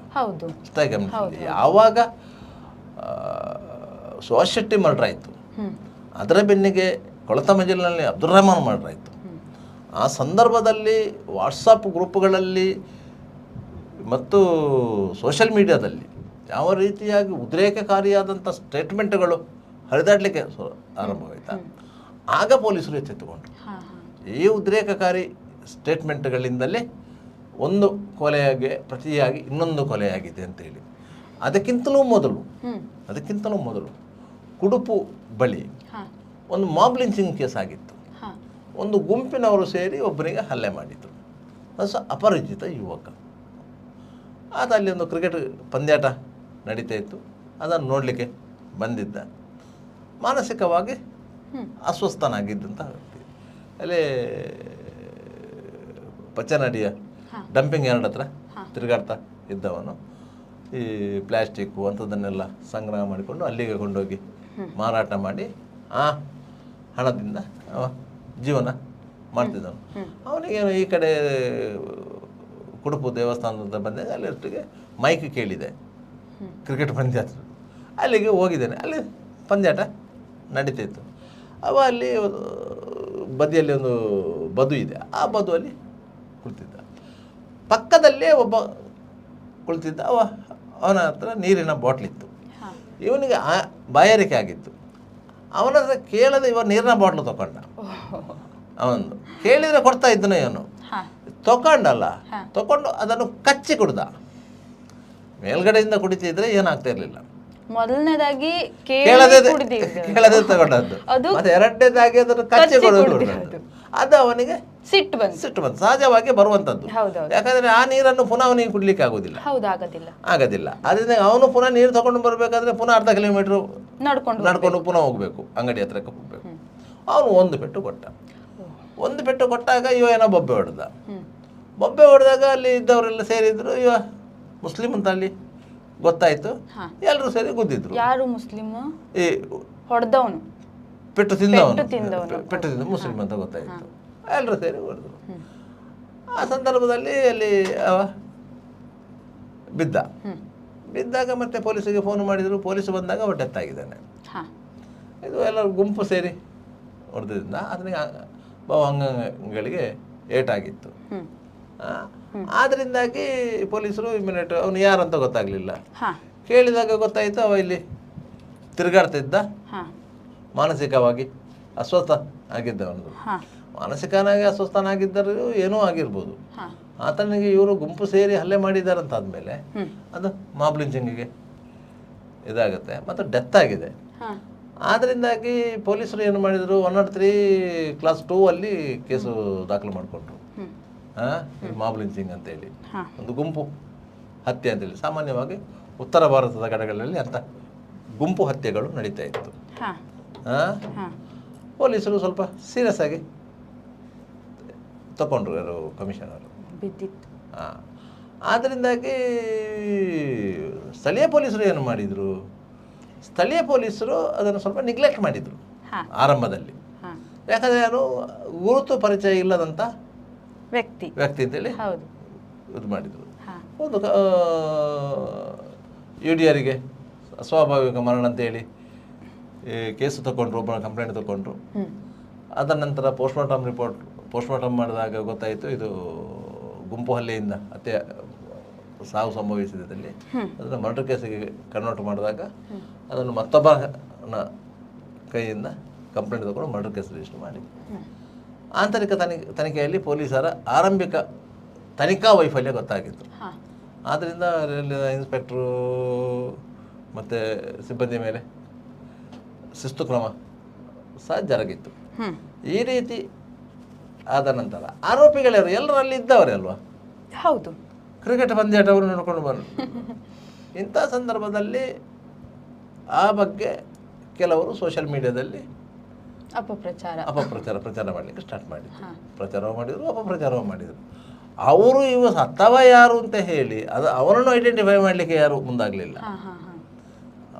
ಯಾವಾಗ ಸುಹಾಸ್ ಶೆಟ್ಟಿ ಮರ್ಡರ್ ಆಯಿತು. ಅದರ ಬೆನ್ನಿಗೆ ಕೊಳತ ಮಜಲಿನಲ್ಲಿ ಅಬ್ದುಲ್ ರೆಹಮಾನ್ ಮರ್ಡರ್ ಆಯಿತು. ಆ ಸಂದರ್ಭದಲ್ಲಿ ವಾಟ್ಸಪ್ ಗ್ರೂಪ್ಗಳಲ್ಲಿ ಮತ್ತು ಸೋಷಿಯಲ್ ಮೀಡಿಯಾದಲ್ಲಿ ಯಾವ ರೀತಿಯಾಗಿ ಉದ್ರೇಕಕಾರಿಯಾದಂಥ ಸ್ಟೇಟ್ಮೆಂಟ್ಗಳು ಹರಿದಾಡಲಿಕ್ಕೆ ಆರಂಭವಾಯಿತಾ, ಆಗ ಪೊಲೀಸರು ಎಚ್ಚೆತ್ತುಕೊಂಡ್ರು. ಈ ಉದ್ರೇಕಕಾರಿ ಸ್ಟೇಟ್ಮೆಂಟ್ಗಳಿಂದಲೇ ಒಂದು ಕೊಲೆಯಾಗಿ ಪ್ರತಿಯಾಗಿ ಇನ್ನೊಂದು ಕೊಲೆಯಾಗಿದೆ ಅಂತೇಳಿ. ಅದಕ್ಕಿಂತಲೂ ಮೊದಲು ಕುಡುಪು ಬಳಿ ಒಂದು ಮಾಬ್ ಲಿಂಚಿಂಗ್ ಕೇಸ್ ಆಗಿತ್ತು. ಒಂದು ಗುಂಪಿನವರು ಸೇರಿ ಒಬ್ಬನಿಗೆ ಹಲ್ಲೆ ಮಾಡಿದರು. ಅದು ಅಪರಿಚಿತ ಯುವಕ. ಆತ ಅಲ್ಲಿ ಒಂದು ಕ್ರಿಕೆಟ್ ಪಂದ್ಯಾಟ ನಡೀತಾ ಇತ್ತು, ಅದನ್ನು ನೋಡಲಿಕ್ಕೆ ಬಂದಿದ್ದ. ಮಾನಸಿಕವಾಗಿ ಅಸ್ವಸ್ಥನಾಗಿದ್ದಂಥ ವ್ಯಕ್ತಿ. ಅಲ್ಲಿ ಪಚ್ಚನಡಿಯ ಡಂಪಿಂಗ್ ಯಾರ್ಡ್ ಹತ್ರ ತಿರುಗಾಡ್ತಾ ಇದ್ದವನು. ಈ ಪ್ಲ್ಯಾಸ್ಟಿಕ್ಕು ಅಂಥದ್ದನ್ನೆಲ್ಲ ಸಂಗ್ರಹ ಮಾಡಿಕೊಂಡು ಅಲ್ಲಿಗೆ ಕೊಂಡೋಗಿ ಮಾರಾಟ ಮಾಡಿ ಆ ಹಣದಿಂದ ಜೀವನ ಮಾಡ್ತಿದ್ದವನು. ಅವನಿಗೇನು ಈ ಕಡೆ ಕುಡುಪು ದೇವಸ್ಥಾನದ ಬಂದಾಗ ಅಲ್ಲಿಗೆ ಮೈಕ್ ಕೇಳಿದೆ, ಕ್ರಿಕೆಟ್ ಪಂದ್ಯಾಟ. ಅಲ್ಲಿಗೆ ಹೋಗಿದ್ದೇನೆ. ಅಲ್ಲಿ ಪಂದ್ಯಾಟ ನಡೀತಿತ್ತು. ಅವ ಅಲ್ಲಿ ಬದಿಯಲ್ಲಿ ಒಂದು ಬದು ಇದೆ, ಆ ಬದುವಲ್ಲಿ ಕುಳಿತಿದ್ದ. ಪಕ್ಕದಲ್ಲೇ ಒಬ್ಬ ಕುಳಿತಿದ್ದ. ಅವನ ಹತ್ರ ನೀರಿನ ಬಾಟ್ಲಿತ್ತು. ಇವನಿಗೆ ಬಾಯಾರಿಕೆ ಆಗಿತ್ತು. ಅವನ ಹತ್ರ ಕೇಳದೆ ಇವ ನೀರಿನ ಬಾಟ್ಲು ತಗೊಂಡ. ಅವನು ಕೇಳಿದರೆ ಕೊಡ್ತಾ ಇದ್ದನು. ಇವನು ತಗೊಂಡಲ್ಲ, ತಗೊಂಡು ಅದನ್ನು ಕಚ್ಚಿ ಕುಡ್ದ. ಮೇಲ್ಗಡೆಯಿಂದ ಕುಡಿತಿದ್ರೆ ಏನಾಗ್ತಾ ಇರಲಿಲ್ಲ. ಮೊದಲನೇದಾಗಿ ಕೇಳದೆ ತಗೊಂಡದ್ದು, ಮತ್ತೆ ಎರಡನೇದಾಗಿ ಅದನ್ನು ಕಚ್ಚಿ ಕೊಡೋದು. ಅದು ಅವನಿಗೆ ಸಿಟ್ಟು ಬಂತು. ಸಹಜವಾಗಿ ಬರುವಂತದ್ದು. ಯಾಕಂದ್ರೆ ಆ ನೀರನ್ನು ಪುನಃ ಅವನಿಗೆ ಕುಡ್ಲಿಕ್ಕೆ ಆಗೋದಿಲ್ಲ. ಅದರಿಂದ ಅವನು ಪುನಃ ನೀರು ತಗೊಂಡು ಬರ್ಬೇಕಾದ್ರೆ ಪುನಃ ಅರ್ಧ ಕಿಲೋಮೀಟರ್ ನಡ್ಕೊಂಡು ಪುನಃ ಹೋಗ್ಬೇಕು, ಅಂಗಡಿ ಹತ್ರಕ್ಕೆ ಹೋಗ್ಬೇಕು. ಅವನು ಒಂದು ಪೆಟ್ಟು ಕೊಟ್ಟಾಗ ಇವ ಏನೋ ಬೊಬ್ಬೆ ಹೊಡೆದಾಗ ಅಲ್ಲಿ ಇದ್ದವರೆಲ್ಲ ಸೇರಿದ್ರು. ಇವ ಮುಸ್ಲಿಂ ಅಂತ ಅಲ್ಲಿ ಗೊತ್ತಾಯ್ತು. ಎಲ್ಲರೂ ಸೇರಿ ಗುದ್ದಿದ್ರು. ಯಾರು ಮುಸ್ಲಿಂ? ಈ ಹೊಡೆದವನು, ಪೆಟ್ಟು ತಿಂದ ಮುಸ್ಲಿಂ ಅಂತ ಗೊತ್ತಾಯ್ತು. ಎಲ್ಲರೂ ಸೇರಿ ಹೊಡೆದ್ರು. ಆ ಸಂದರ್ಭದಲ್ಲಿ ಅಲ್ಲಿ ಅವ ಬಿದ್ದಾಗ ಮತ್ತೆ ಪೊಲೀಸಿಗೆ ಫೋನ್ ಮಾಡಿದ್ರು. ಪೊಲೀಸ್ ಬಂದಾಗ ಅವ ಡೆತ್ ಆಗಿದ್ದಾನೆ. ಇದು ಎಲ್ಲರೂ ಗುಂಪು ಸೇರಿ ಹೊಡೆದ್ರಿಂದ ಅದನಿಗೆ ಬಹು ಅಂಗಗಳಿಗೆ ಏಟಾಗಿತ್ತು. ಆದ್ರಿಂದಾಗಿ ಪೊಲೀಸರು ಇಮಿಡಿಯೇಟ್ ಅವನು ಯಾರು ಅಂತ ಗೊತ್ತಾಗ್ಲಿಲ್ಲ. ಕೇಳಿದಾಗ ಗೊತ್ತಾಯ್ತು ಅವ ಇಲ್ಲಿ ತಿರುಗಾಡ್ತಿದ್ದ, ಮಾನಸಿಕವಾಗಿ ಅಸ್ವಸ್ಥ ಆಗಿದ್ದವನು. ಮಾನಸಿಕನಾಗಿ ಅಸ್ವಸ್ಥನಾಗಿದ್ದರೂ ಏನೂ ಆಗಿರ್ಬೋದು. ಆತನಿಗೆ ಇವರು ಗುಂಪು ಸೇರಿ ಹಲ್ಲೆ ಮಾಡಿದಾರಂತಾದ್ಮೇಲೆ ಅದು ಮಾಬ್ ಲಿಂಚಿಂಗಿಗೆ ಇದಾಗುತ್ತೆ ಮತ್ತು ಡೆತ್ ಆಗಿದೆ. ಆದ್ರಿಂದಾಗಿ ಪೊಲೀಸರು ಏನು ಮಾಡಿದರು, 103 ಕ್ಲಾಸ್ 2 ಅಲ್ಲಿ ಕೇಸು ದಾಖಲು ಮಾಡಿಕೊಂಡ್ರು. ಮಾಬ್ ಲಿಂಚಿಂಗ್ ಅಂತೇಳಿ, ಒಂದು ಗುಂಪು ಹತ್ಯೆ ಅಂತೇಳಿ. ಸಾಮಾನ್ಯವಾಗಿ ಉತ್ತರ ಭಾರತದ ಕಡೆಗಳಲ್ಲಿ ಅಂತ ಗುಂಪು ಹತ್ಯೆಗಳು ನಡೀತಾ ಇತ್ತು. ಪೊಲೀಸರು ಸ್ವಲ್ಪ ಸೀರಿಯಸ್ ಆಗಿ ತಗೊಂಡ್ರು ಯಾರು ಕಮಿಷನರು. ಆದ್ದರಿಂದಾಗಿ ಸ್ಥಳೀಯ ಪೊಲೀಸರು ಏನು ಮಾಡಿದರು, ಸ್ಥಳೀಯ ಪೊಲೀಸರು ಅದನ್ನು ಸ್ವಲ್ಪ ನಿಗ್ಲೆಕ್ಟ್ ಮಾಡಿದರು ಆರಂಭದಲ್ಲಿ. ಯಾಕಂದರೆ ಯಾರು ಗುರುತು ಪರಿಚಯ ಇಲ್ಲದಂಥ ವ್ಯಕ್ತಿ ಅಂತೇಳಿ ಇದು ಮಾಡಿದರು. ಒಂದು UDRಗೆ ಅಸ್ವಾಭಾವಿಕ ಮರಣ ಅಂತೇಳಿ ಕೇಸು ತಗೊಂಡ್ರು, ಒಬ್ಬ ಕಂಪ್ಲೇಂಟ್ ತಗೊಂಡ್ರು. ಅದರ ನಂತರ ಪೋಸ್ಟ್ಮಾರ್ಟಮ್ ಮಾಡಿದಾಗ ಗೊತ್ತಾಯಿತು ಇದು ಗುಂಪು ಹಲ್ಲೆಯಿಂದ ಹತ್ಯೆ ಸಾವು ಸಂಭವಿಸಿದಲ್ಲಿ. ಅದನ್ನು ಮರ್ಡರ್ ಕೇಸಿಗೆ ಕನ್ವರ್ಟ್ ಮಾಡಿದಾಗ ಅದನ್ನು ಮತ್ತೊಬ್ಬನ ಕೈಯಿಂದ ಕಂಪ್ಲೇಂಟ್ ತಗೊಂಡು ಮರ್ಡರ್ ಕೇಸ್ ರಿಜಿಸ್ಟರ್ ಮಾಡಿ ಆಂತರಿಕ ತನಿಖೆಯಲ್ಲಿ ಪೊಲೀಸರ ಆರಂಭಿಕ ತನಿಖಾ ವೈಫಲ್ಯ ಗೊತ್ತಾಗಿತ್ತು. ಆದ್ದರಿಂದ ಇನ್ಸ್ಪೆಕ್ಟ್ರು ಮತ್ತು ಸಿಬ್ಬಂದಿ ಮೇಲೆ ಶಿಸ್ತು ಕ್ರಮ ಸಹ ಜರುಗಿತ್ತು. ಈ ರೀತಿ ಆದ ನಂತರ ಆರೋಪಿಗಳ್ಯಾರು ಎಲ್ಲರೂ ಅಲ್ಲಿ ಇದ್ದವರೇ ಅಲ್ವಾ? ಹೌದು. ಕ್ರಿಕೆಟ್ ಪಂದ್ಯಾಟವನ್ನು ನೋಡ್ಕೊಂಡು ಬಂದರು. ಇಂಥ ಸಂದರ್ಭದಲ್ಲಿ ಆ ಬಗ್ಗೆ ಕೆಲವರು ಸೋಷಿಯಲ್ ಮೀಡಿಯಾದಲ್ಲಿ ಪ್ರಚಾರ ಮಾಡಲಿಕ್ಕೆ ಸ್ಟಾರ್ಟ್ ಮಾಡಿದ್ರು. ಪ್ರಚಾರವೂ ಮಾಡಿದರು, ಅಪಪ್ರಚಾರವೂ ಮಾಡಿದರು. ಅವರು ಇವ ಸತ್ತವ ಯಾರು ಅಂತ ಹೇಳಿ ಅದು ಅವನನ್ನು ಐಡೆಂಟಿಫೈ ಮಾಡಲಿಕ್ಕೆ ಯಾರು ಮುಂದಾಗಲಿಲ್ಲ.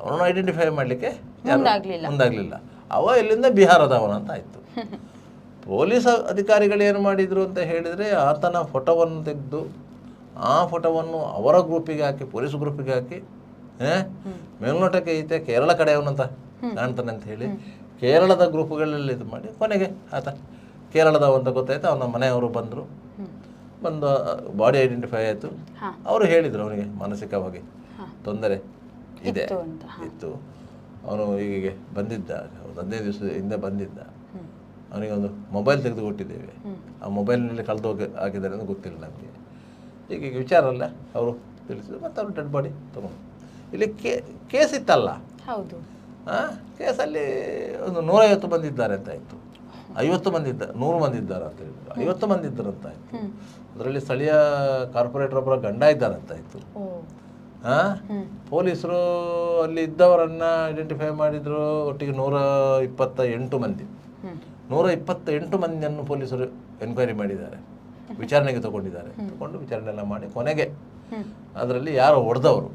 ಅವನನ್ನು ಐಡೆಂಟಿಫೈ ಮಾಡಲಿಕ್ಕೆ ಮುಂದಾಗಲಿಲ್ಲ. ಅವ ಇಲ್ಲಿಂದ ಬಿಹಾರದವನ ಅಂತ ಆಯಿತು. ಪೊಲೀಸ್ ಅಧಿಕಾರಿಗಳು ಏನು ಮಾಡಿದರು ಅಂತ ಹೇಳಿದರೆ ಆತನ ಫೋಟೋವನ್ನು ತೆಗೆದು ಆ ಫೋಟೋವನ್ನು ಅವರ ಗ್ರೂಪಿಗೆ ಹಾಕಿ, ಪೊಲೀಸ್ ಗ್ರೂಪಿಗೆ ಹಾಕಿ, ಮೇಲ್ನೋಟಕ್ಕೆ ಐತೆ ಕೇರಳ ಕಡೆಯವನಂತ ಕಾಣ್ತಾನೆ ಅಂತ ಹೇಳಿ ಕೇರಳದ ಗ್ರೂಪ್ಗಳಲ್ಲಿ ಇದು ಮಾಡಿ ಕೊನೆಗೆ ಆತ ಕೇರಳದ ಅಂತ ಗೊತ್ತಾಯ್ತು. ಅವನ ಮನೆಯವರು ಬಂದು ಬಾಡಿ ಐಡೆಂಟಿಫೈ ಆಯಿತು. ಅವರು ಹೇಳಿದರು ಅವನಿಗೆ ಮಾನಸಿಕವಾಗಿ ತೊಂದರೆ ಇದೆ ಇತ್ತು. ಅವನು ಹೀಗೆ ಬಂದಿದ್ದ, 15 ದಿವಸದ ಹಿಂದೆ ಬಂದಿದ್ದ. ಅವನಿಗೆ ಒಂದು ಮೊಬೈಲ್ ತೆಗೆದು ಕೊಟ್ಟಿದ್ದೇವೆ, ಆ ಮೊಬೈಲ್ನಲ್ಲಿ ಹಾಕಿದ್ದಾರೆ ಅಂತ ಗೊತ್ತಿಲ್ಲ ನಮಗೆ. ಹೀಗೆ ವಿಚಾರ ಅಲ್ಲ ಅವರು ತಿಳಿಸಿದ್ರು. ಮತ್ತು ಅವರು ಡೆಡ್ ಬಾಡಿ ತಗೊಂಡು ಇಲ್ಲಿ ಕೇಸ್ ಇತ್ತಲ್ಲ, ಕೇಸಲ್ಲಿ ಒಂದು 150 ಮಂದಿ ಇದ್ದಾರೆ ಅಂತ ಆಯಿತು. 50 ಮಂದಿ 100 ಮಂದಿ ಇದ್ದಾರೆ ಅಂತ ಹೇಳಿದ್ರು. 50 ಮಂದಿ ಇದ್ದಾರೆ ಅಂತ ಆಯಿತು. ಅದರಲ್ಲಿ ಸ್ಥಳೀಯ ಕಾರ್ಪೊರೇಟರ್ ಒಬ್ಬರ ಗಂಡ ಇದ್ದಾರೆ ಅಂತ ಆಯಿತು. ಪೊಲೀಸರು ಅಲ್ಲಿ ಇದ್ದವರನ್ನು ಐಡೆಂಟಿಫೈ ಮಾಡಿದ್ರು. ಒಟ್ಟಿಗೆ 128 ಮಂದಿ 128 ಮಂದಿಯನ್ನು ಪೊಲೀಸರು ಎನ್ಕ್ವೈರಿ ಮಾಡಿದ್ದಾರೆ, ವಿಚಾರಣೆಗೆ ತಗೊಂಡಿದ್ದಾರೆ. ತಗೊಂಡು ವಿಚಾರಣೆ ಎಲ್ಲ ಮಾಡಿ ಕೊನೆಗೆ ಅದರಲ್ಲಿ ಯಾರು ಹೊಡೆದವರು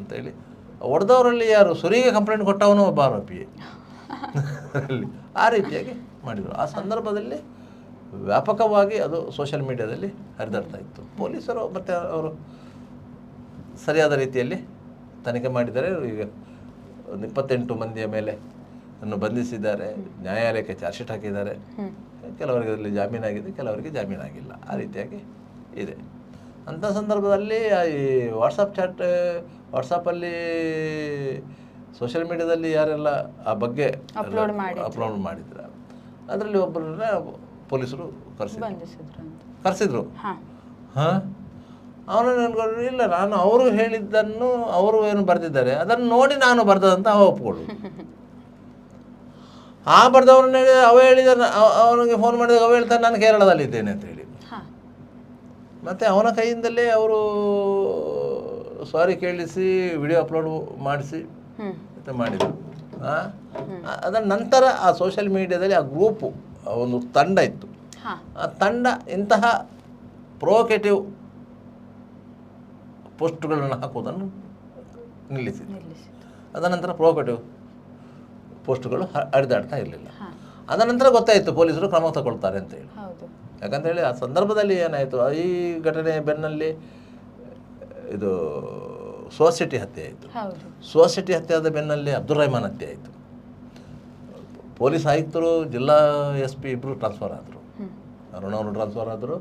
ಅಂತೇಳಿ, ಹೊಡೆದವರಲ್ಲಿ ಯಾರು ಸುರಿಗೆ ಕಂಪ್ಲೇಂಟ್ ಕೊಟ್ಟವನು ಒಬ್ಬ ಆರೋಪಿಯೇ ಆ ರೀತಿಯಾಗಿ ಮಾಡಿದರು. ಆ ಸಂದರ್ಭದಲ್ಲಿ ವ್ಯಾಪಕವಾಗಿ ಅದು ಸೋಷಿಯಲ್ ಮೀಡಿಯಾದಲ್ಲಿ ಹರಿದಾಡ್ತಾ ಇತ್ತು. ಪೊಲೀಸರು ಮತ್ತು ಅವರು ಸರಿಯಾದ ರೀತಿಯಲ್ಲಿ ತನಿಖೆ ಮಾಡಿದ್ದಾರೆ. ಈಗ 28 ಮಂದಿಯ ಮೇಲೆ ಅನ್ನು ಬಂಧಿಸಿದ್ದಾರೆ, ನ್ಯಾಯಾಲಯಕ್ಕೆ ಚಾರ್ಜ್ ಶೀಟ್ ಹಾಕಿದ್ದಾರೆ. ಕೆಲವರಿಗೆ ಅದರಲ್ಲಿ ಜಾಮೀನಾಗಿದೆ, ಕೆಲವರಿಗೆ ಜಾಮೀನಾಗಿಲ್ಲ. ಆ ರೀತಿಯಾಗಿ ಇದೆ. ಅಂಥ ಸಂದರ್ಭದಲ್ಲಿ ಈ ವಾಟ್ಸಪ್ಪಲ್ಲಿ ಸೋಷಿಯಲ್ ಮೀಡಿಯಾದಲ್ಲಿ ಯಾರೆಲ್ಲ ಆ ಬಗ್ಗೆ ಅಪ್ಲೋಡ್ ಮಾಡಿದ್ರು, ಅದರಲ್ಲಿ ಒಬ್ಬರನ್ನ ಪೊಲೀಸರು ಕರೆಸಿದ್ರು. ಅವನು ಅನ್ಕೊಂಡ್ರು, ಇಲ್ಲ ನಾನು ಅವರು ಹೇಳಿದ್ದನ್ನು ಅವರು ಏನು ಬರೆದಿದ್ದಾರೆ ಅದನ್ನು ನೋಡಿ ನಾನು ಬರ್ದಂತ ಅವ ಒಪ್ಕೊಳ್ಳು. ಆ ಬರ್ದವರನ್ನ ಅವ ಹೇಳಿದ, ಅವನಿಗೆ ಫೋನ್ ಮಾಡಿದಾಗ ಅವ ಹೇಳ್ತಾರೆ ನಾನು ಕೇರಳದಲ್ಲಿದ್ದೇನೆ ಅಂತ ಹೇಳಿ. ಮತ್ತು ಅವನ ಕೈಯಿಂದಲೇ ಅವರು ಸಾರಿ ಕೇಳಿಸಿ ವಿಡಿಯೋ ಅಪ್ಲೋಡ್ ಮಾಡಿಸಿ ಮತ್ತು ಮಾಡಿದರು. ಅದರ ನಂತರ ಆ ಸೋಷಿಯಲ್ ಮೀಡಿಯಾದಲ್ಲಿ ಆ ಗ್ರೂಪು ಒಂದು ತಂಡ ಇತ್ತು. ಆ ತಂಡ ಇಂತಹ ಪ್ರೊವೊಕೇಟಿವ್ ಪೋಸ್ಟ್ಗಳನ್ನು ಹಾಕುವುದನ್ನು ನಿಲ್ಲಿಸಿದೆ. ಅದನಂತರ ಪ್ರೊವೊಕೇಟಿವ್ ಪೋಸ್ಟ್ಗಳು ಹರಿದಾಡ್ತಾ ಇರಲಿಲ್ಲ. ಅದನಂತರ ಗೊತ್ತಾಯಿತು ಪೊಲೀಸರು ಕ್ರಮ ತಗೊಳ್ತಾರೆ ಅಂತೇಳಿ. ಯಾಕಂತೇಳಿ ಆ ಸಂದರ್ಭದಲ್ಲಿ ಏನಾಯಿತು, ಈ ಘಟನೆ ಬೆನ್ನಲ್ಲಿ ಇದು ಸೋಸಿಟಿ ಹತ್ಯೆ ಆಯಿತು. ಸೋಸಿಟಿ ಹತ್ಯೆ ಆದ ಬೆನ್ನಲ್ಲಿ ಅಬ್ದುಲ್ ರೆಹಮಾನ್ ಹತ್ಯೆ ಆಯಿತು. ಪೊಲೀಸ್ ಆಯುಕ್ತರು, ಜಿಲ್ಲಾ SP ಇಬ್ಬರು ಟ್ರಾನ್ಸ್ಫರ್ ಆದರು. ಅರುಣ್ ಅವರು ಟ್ರಾನ್ಸ್ಫರ್ ಆದರು,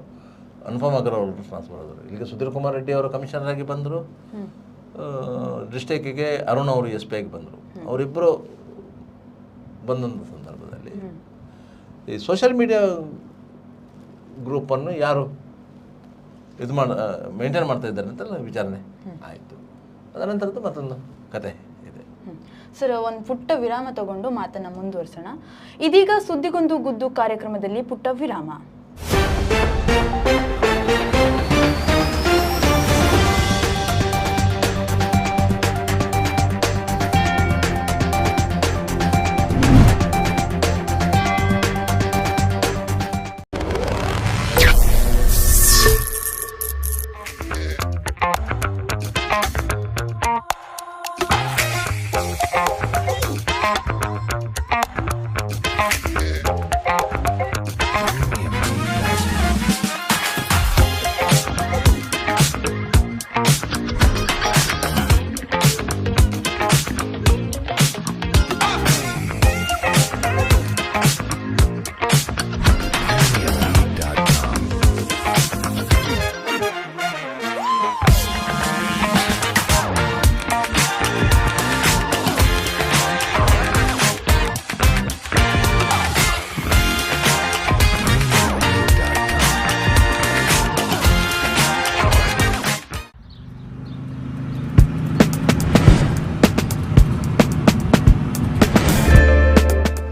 ಅನುಪಮ್ ಅಗರ್ ಅವರು ಟ್ರಾನ್ಸ್ಫರ್ ಆದರು. ಇಲ್ಲಿಗೆ ಸುಧೀರ್ ಕುಮಾರ್ ರೆಡ್ಡಿ ಅವರು ಕಮಿಷನರ್ ಆಗಿ ಬಂದರು. ಡಿಸ್ಟ್ರಿಕ್ಕಿಗೆ ಅರುಣ್ ಅವರು SP ಆಗಿ ಬಂದರು. ಅವರಿಬ್ಬರು ಬಂದಂಥ ಸಂದರ್ಭದಲ್ಲಿ ಈ ಸೋಷಿಯಲ್ ಮೀಡಿಯಾ ಗ್ರೂಪನ್ನು ಯಾರು ಇದು ಮೇಂಟೈನ್ ಮಾಡ್ತಾ ಇದ್ದಾರೆ ಅಂತ ವಿಚಾರಣೆ ಆಯಿತು. ಅದನಂತರದ್ದು ಮತ್ತೊಂದು ಕತೆ ಇದೆ. ಸರ್, ಒಂದು ಪುಟ್ಟ ವಿರಾಮ ತಗೊಂಡು ಮಾತನ್ನು ಮುಂದುವರಿಸೋಣ. ಇದೀಗ ಸುದ್ದಿಗೊಂದು ಗುದ್ದು ಕಾರ್ಯಕ್ರಮದಲ್ಲಿ ಪುಟ್ಟ ವಿರಾಮ.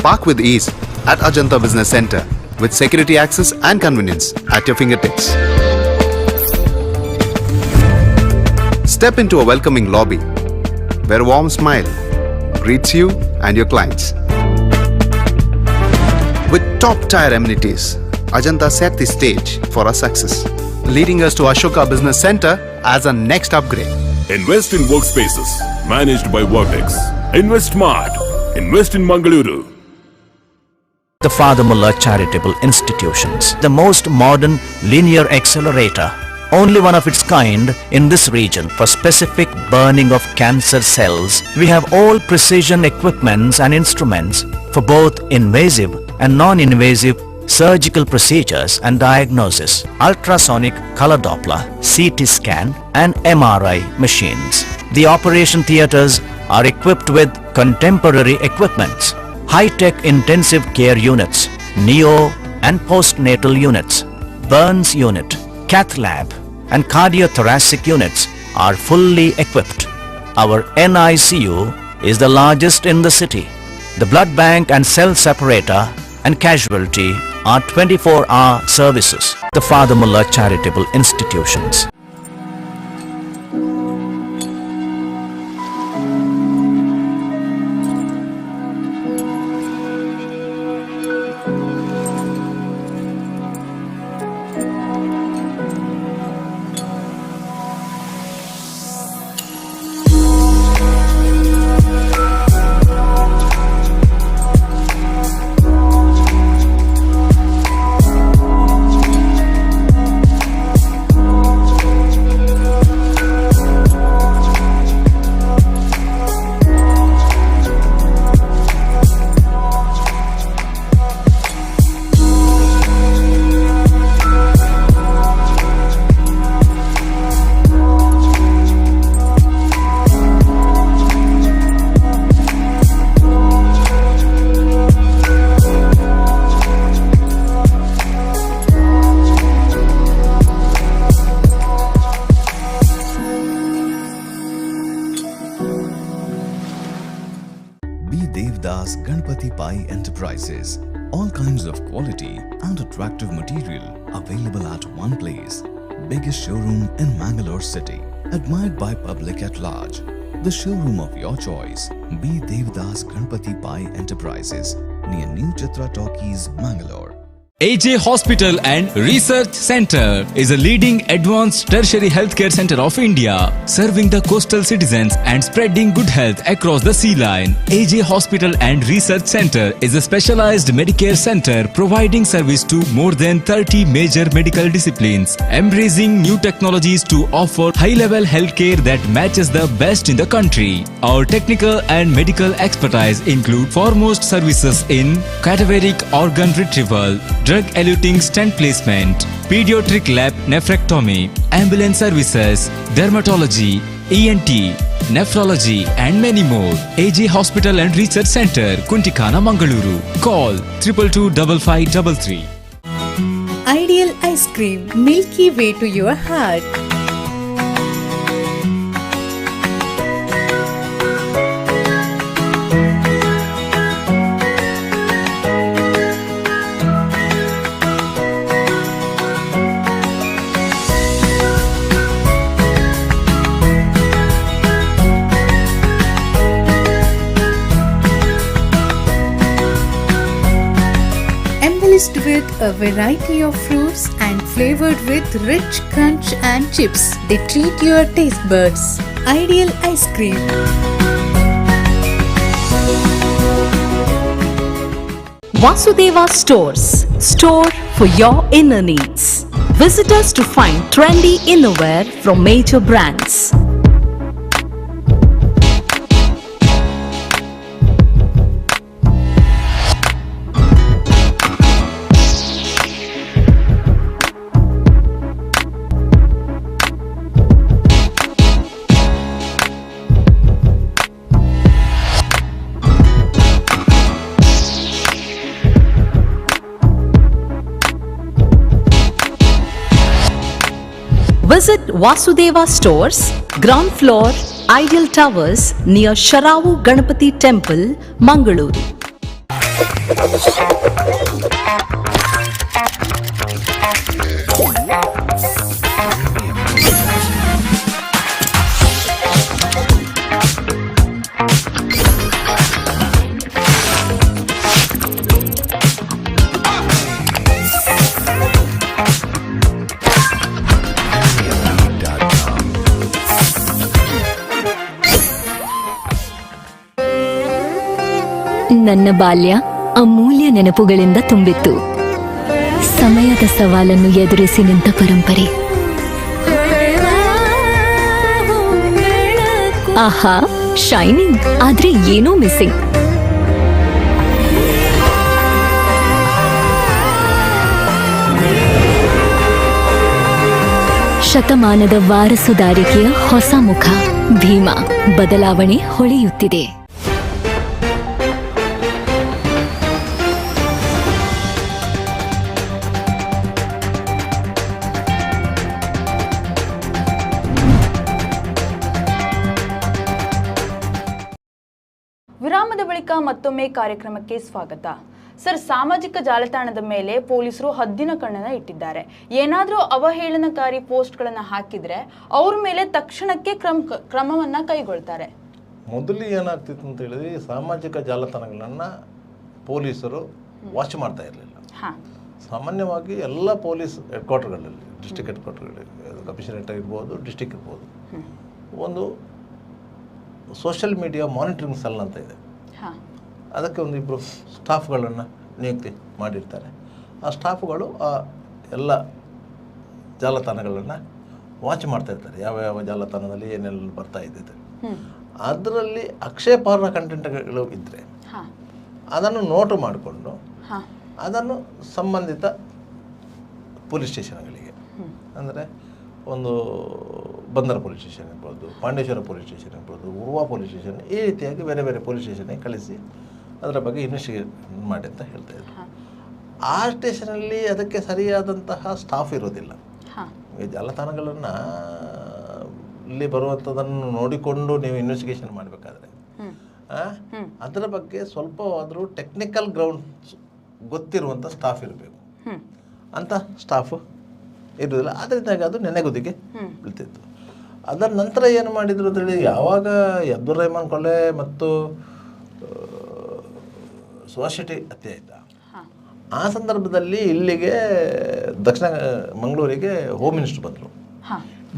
Park with ease at Ajanta Business Center with security access and convenience at your fingertips. Step into a welcoming lobby where a warm smile greets you and your clients. With top-tier amenities, Ajanta set the stage for our success, leading us to Ashoka Business Center as our next upgrade. Invest in workspaces managed by Vortex. Invest Smart. Invest in Mangaluru. The Father Mullah Charitable Institutions, the most modern linear accelerator only one of its kind in this region for specific burning of cancer cells. We have all precision equipments and instruments for both invasive and non-invasive surgical procedures and diagnosis, ultrasonic color Doppler, CT scan and MRI machines. The operation theatres are equipped with contemporary equipments, high-tech intensive care units, neo and postnatal units, burns unit, cath lab and cardiothoracic units are fully equipped. Our NICU is the largest in the city. The blood bank and cell separator and casualty are 24-hour services. The Father Mullah Charitable Institutions. Devdas Ganpati Pai Enterprises. All kinds of quality and attractive material available at one place. Biggest showroom in Mangalore city. Admired by public at large. The showroom of your choice. B. Devdas Ganpati Pai Enterprises. Near New Chitra Talkies, Mangalore. AJ Hospital and Research Center is a leading advanced tertiary healthcare center of India, serving the coastal citizens and spreading good health across the sea line. AJ Hospital and Research Center is a specialized Medicare center providing service to more than 30 major medical disciplines, embracing new technologies to offer high-level healthcare that matches the best in the country. Our technical and medical expertise include foremost services in cadaveric organ retrieval, drug-eluting stent placement, pediatric lab nephrectomy, ambulance services, dermatology, ENT, nephrology and many more. AJ Hospital and Research Center, Kuntikana, Mangaluru. Call 222553. Ideal ice cream, milky way to your heart. With a variety of fruits and flavored with rich crunch and chips, they treat your taste buds. Ideal ice cream. Vasudeva Stores, store for your inner needs. Visit us to find trendy innerwear from major brands. Visit Vasudeva Stores, ground floor, Ideal Towers near Sharavu Ganapati Temple, Mangaluru. ನನ್ನ ಬಾಲ್ಯ ಅಮೂಲ್ಯ ನೆನಪುಗಳಿಂದ ತುಂಬಿತ್ತು. ಸಮಯದ ಸವಾಲನ್ನು ಎದುರಿಸಿ ನಿಂತ ಪರಂಪರೆ, ಆಹಾ, shining ಆದ್ರೆ ಏನೋ ಮಿಸ್ಸಿಂಗ್. ಶತಮಾನದ ವಾರಸುದಾರಿಕೆಯ ಹೊಸ ಮುಖ ಭೀಮಾ. ಬದಲಾವಣೆ ಹೊಳೆಯುತ್ತಿದೆ. ವಿರಾಮದ ಬಳಿಕ ಮತ್ತೊಮ್ಮೆ ಕಾರ್ಯಕ್ರಮಕ್ಕೆ ಸ್ವಾಗತ. ಸರ್, ಸಾಮಾಜಿಕ ಜಾಲತಾಣದ ಮೇಲೆ ಪೊಲೀಸರು ಹದ್ದಿನ ಕಣ್ಣನ್ನ ಇಟ್ಟಿದ್ದಾರೆ. ಏನಾದರೂ ಅವಹೇಳನಕಾರಿ ಪೋಸ್ಟ್ಗಳನ್ನು ಹಾಕಿದ್ರೆ ಅವ್ರ ಮೇಲೆ ತಕ್ಷಣಕ್ಕೆ ಕ್ರಮವನ್ನ ಕೈಗೊಳ್ತಾರೆ. ಮೊದಲು ಏನಾಗ್ತಿತ್ತು ಅಂತ ಹೇಳಿದ್ರೆ, ಸಾಮಾಜಿಕ ಜಾಲತಾಣಗಳನ್ನು ಪೊಲೀಸರು ವಾಚ್ ಮಾಡ್ತಾ ಇರಲಿಲ್ಲ. ಸಾಮಾನ್ಯವಾಗಿ ಎಲ್ಲ ಪೊಲೀಸ್ ಹೆಡ್ ಕ್ವಾರ್ಟರ್ಗಳಲ್ಲಿ, ಡಿಸ್ಟ್ರಿಕ್ಟ್ ಹೆಡ್ ಕ್ವಾರ್ಟರ್ಗಳಲ್ಲಿ, ಕಮಿಷನರೇಟ್ ಇರ್ಬೋದು, ಡಿಸ್ಟ್ರಿಕ್ಟ್ ಇರ್ಬೋದು, ಒಂದು ಸೋಷಿಯಲ್ ಮೀಡಿಯಾ ಮಾನಿಟರಿಂಗ್ ಸೆಲ್ ಅಂತ ಇದೆ. ಅದಕ್ಕೆ ಒಂದು ಇಬ್ಬರು ಸ್ಟಾಫ್ಗಳನ್ನು ನಿಯುಕ್ತಿ ಮಾಡಿರ್ತಾರೆ. ಆ ಸ್ಟಾಫ್ಗಳು ಆ ಎಲ್ಲ ಜಾಲತಾಣಗಳನ್ನು ವಾಚ್ ಮಾಡ್ತಾ ಇರ್ತಾರೆ. ಯಾವ ಯಾವ ಜಾಲತಾಣದಲ್ಲಿ ಏನೆಲ್ಲ ಬರ್ತಾ ಇದ್ದಿದೆ, ಅದರಲ್ಲಿ ಆಕ್ಷೇಪಾರ್ಹ ಕಂಟೆಂಟ್ಗಳು ಇದ್ದರೆ ಅದನ್ನು ನೋಟು ಮಾಡಿಕೊಂಡು ಅದನ್ನು ಸಂಬಂಧಿತ ಪೊಲೀಸ್ ಸ್ಟೇಷನ್ಗಳಿಗೆ, ಅಂದರೆ ಒಂದು ಬಂದರ್ ಪೊಲೀಸ್ ಸ್ಟೇಷನ್ ಇರ್ಬೋದು, ಪಾಂಡೇಶ್ವರ ಪೊಲೀಸ್ ಸ್ಟೇಷನ್ ಇರ್ಬೋದು, ಉರ್ವಾ ಪೊಲೀಸ್ ಸ್ಟೇಷನ್, ಈ ರೀತಿಯಾಗಿ ಬೇರೆ ಬೇರೆ ಪೊಲೀಸ್ ಸ್ಟೇಷನ್ಗೆ ಕಳಿಸಿ ಅದರ ಬಗ್ಗೆ ಇನ್ವೆಸ್ಟಿಗೇಷನ್ ಮಾಡಿ ಅಂತ ಹೇಳ್ತಾಯಿದ್ರು. ಆ ಸ್ಟೇಷನಲ್ಲಿ ಅದಕ್ಕೆ ಸರಿಯಾದಂತಹ ಸ್ಟಾಫ್ ಇರೋದಿಲ್ಲ. ಈ ಜಾಲತಾಣಗಳನ್ನು ಇಲ್ಲಿ ಬರುವಂಥದ್ದನ್ನು ನೋಡಿಕೊಂಡು ನೀವು ಇನ್ವೆಸ್ಟಿಗೇಷನ್ ಮಾಡಬೇಕಾದ್ರೆ ಅದರ ಬಗ್ಗೆ ಸ್ವಲ್ಪವಾದರೂ ಟೆಕ್ನಿಕಲ್ ಗ್ರೌಂಡ್ ಗೊತ್ತಿರುವಂಥ ಸ್ಟಾಫ್ ಇರಬೇಕು. ಅಂಥ ಸ್ಟಾಫು ಇರೋದಿಲ್ಲ. ಅದರಿಂದಾಗಿ ಅದು ನೆನೆಗುದಿಗೆ ಬೀಳ್ತಿತ್ತು. ಅದರ ನಂತರ ಏನು ಮಾಡಿದ್ರು ಅಂತೇಳಿ, ಯಾವಾಗ ಅಬ್ದುಲ್ ರೆಹಮಾನ್ ಕೊಲೆ ಮತ್ತು ಸುಭಾಷ್ ಶೆಟ್ಟಿ ಹತ್ಯೆ ಆಯಿತಾ, ಆ ಸಂದರ್ಭದಲ್ಲಿ ಇಲ್ಲಿಗೆ ದಕ್ಷಿಣ ಮಂಗಳೂರಿಗೆ ಹೋಮ್ ಮಿನಿಸ್ಟರ್ ಬಂದರು,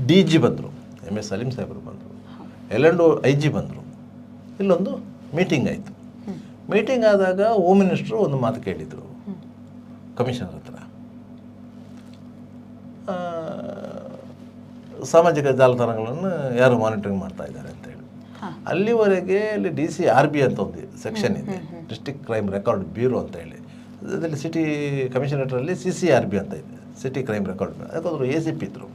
DG ಬಂದರು, MS ಸಲೀಂ ಸಾಹೇಬರು ಬಂದರು, L&O IG ಬಂದರು. ಇಲ್ಲೊಂದು ಮೀಟಿಂಗ್ ಆಯಿತು. ಮೀಟಿಂಗ್ ಆದಾಗ ಹೋಮ್ ಮಿನಿಸ್ಟ್ರು ಒಂದು ಮಾತು ಕೇಳಿದರು ಕಮಿಷನರ್ ಹತ್ರ, ಸಾಮಾಜಿಕ ಜಾಲತಾಣಗಳನ್ನು ಯಾರು ಮಾನಿಟರಿಂಗ್ ಮಾಡ್ತಾ ಇದ್ದಾರೆ ಅಂತೇಳಿ. ಅಲ್ಲಿವರೆಗೆ ಅಲ್ಲಿ DCRB ಅಂತ ಒಂದು ಸೆಕ್ಷನ್ ಇದೆ, ಡಿಸ್ಟ್ರಿಕ್ಟ್ ಕ್ರೈಮ್ ರೆಕಾರ್ಡ್ ಬ್ಯೂರೋ ಅಂತ ಹೇಳಿ. ಅದರಲ್ಲಿ ಸಿಟಿ ಕಮಿಷನರೇಟರಲ್ಲಿ CCRB ಅಂತ ಇದೆ, ಸಿಟಿ ಕ್ರೈಮ್ ರೆಕಾರ್ಡ್. ಯಾಕಂದ್ರೆ ACP ಇದ್ದರು.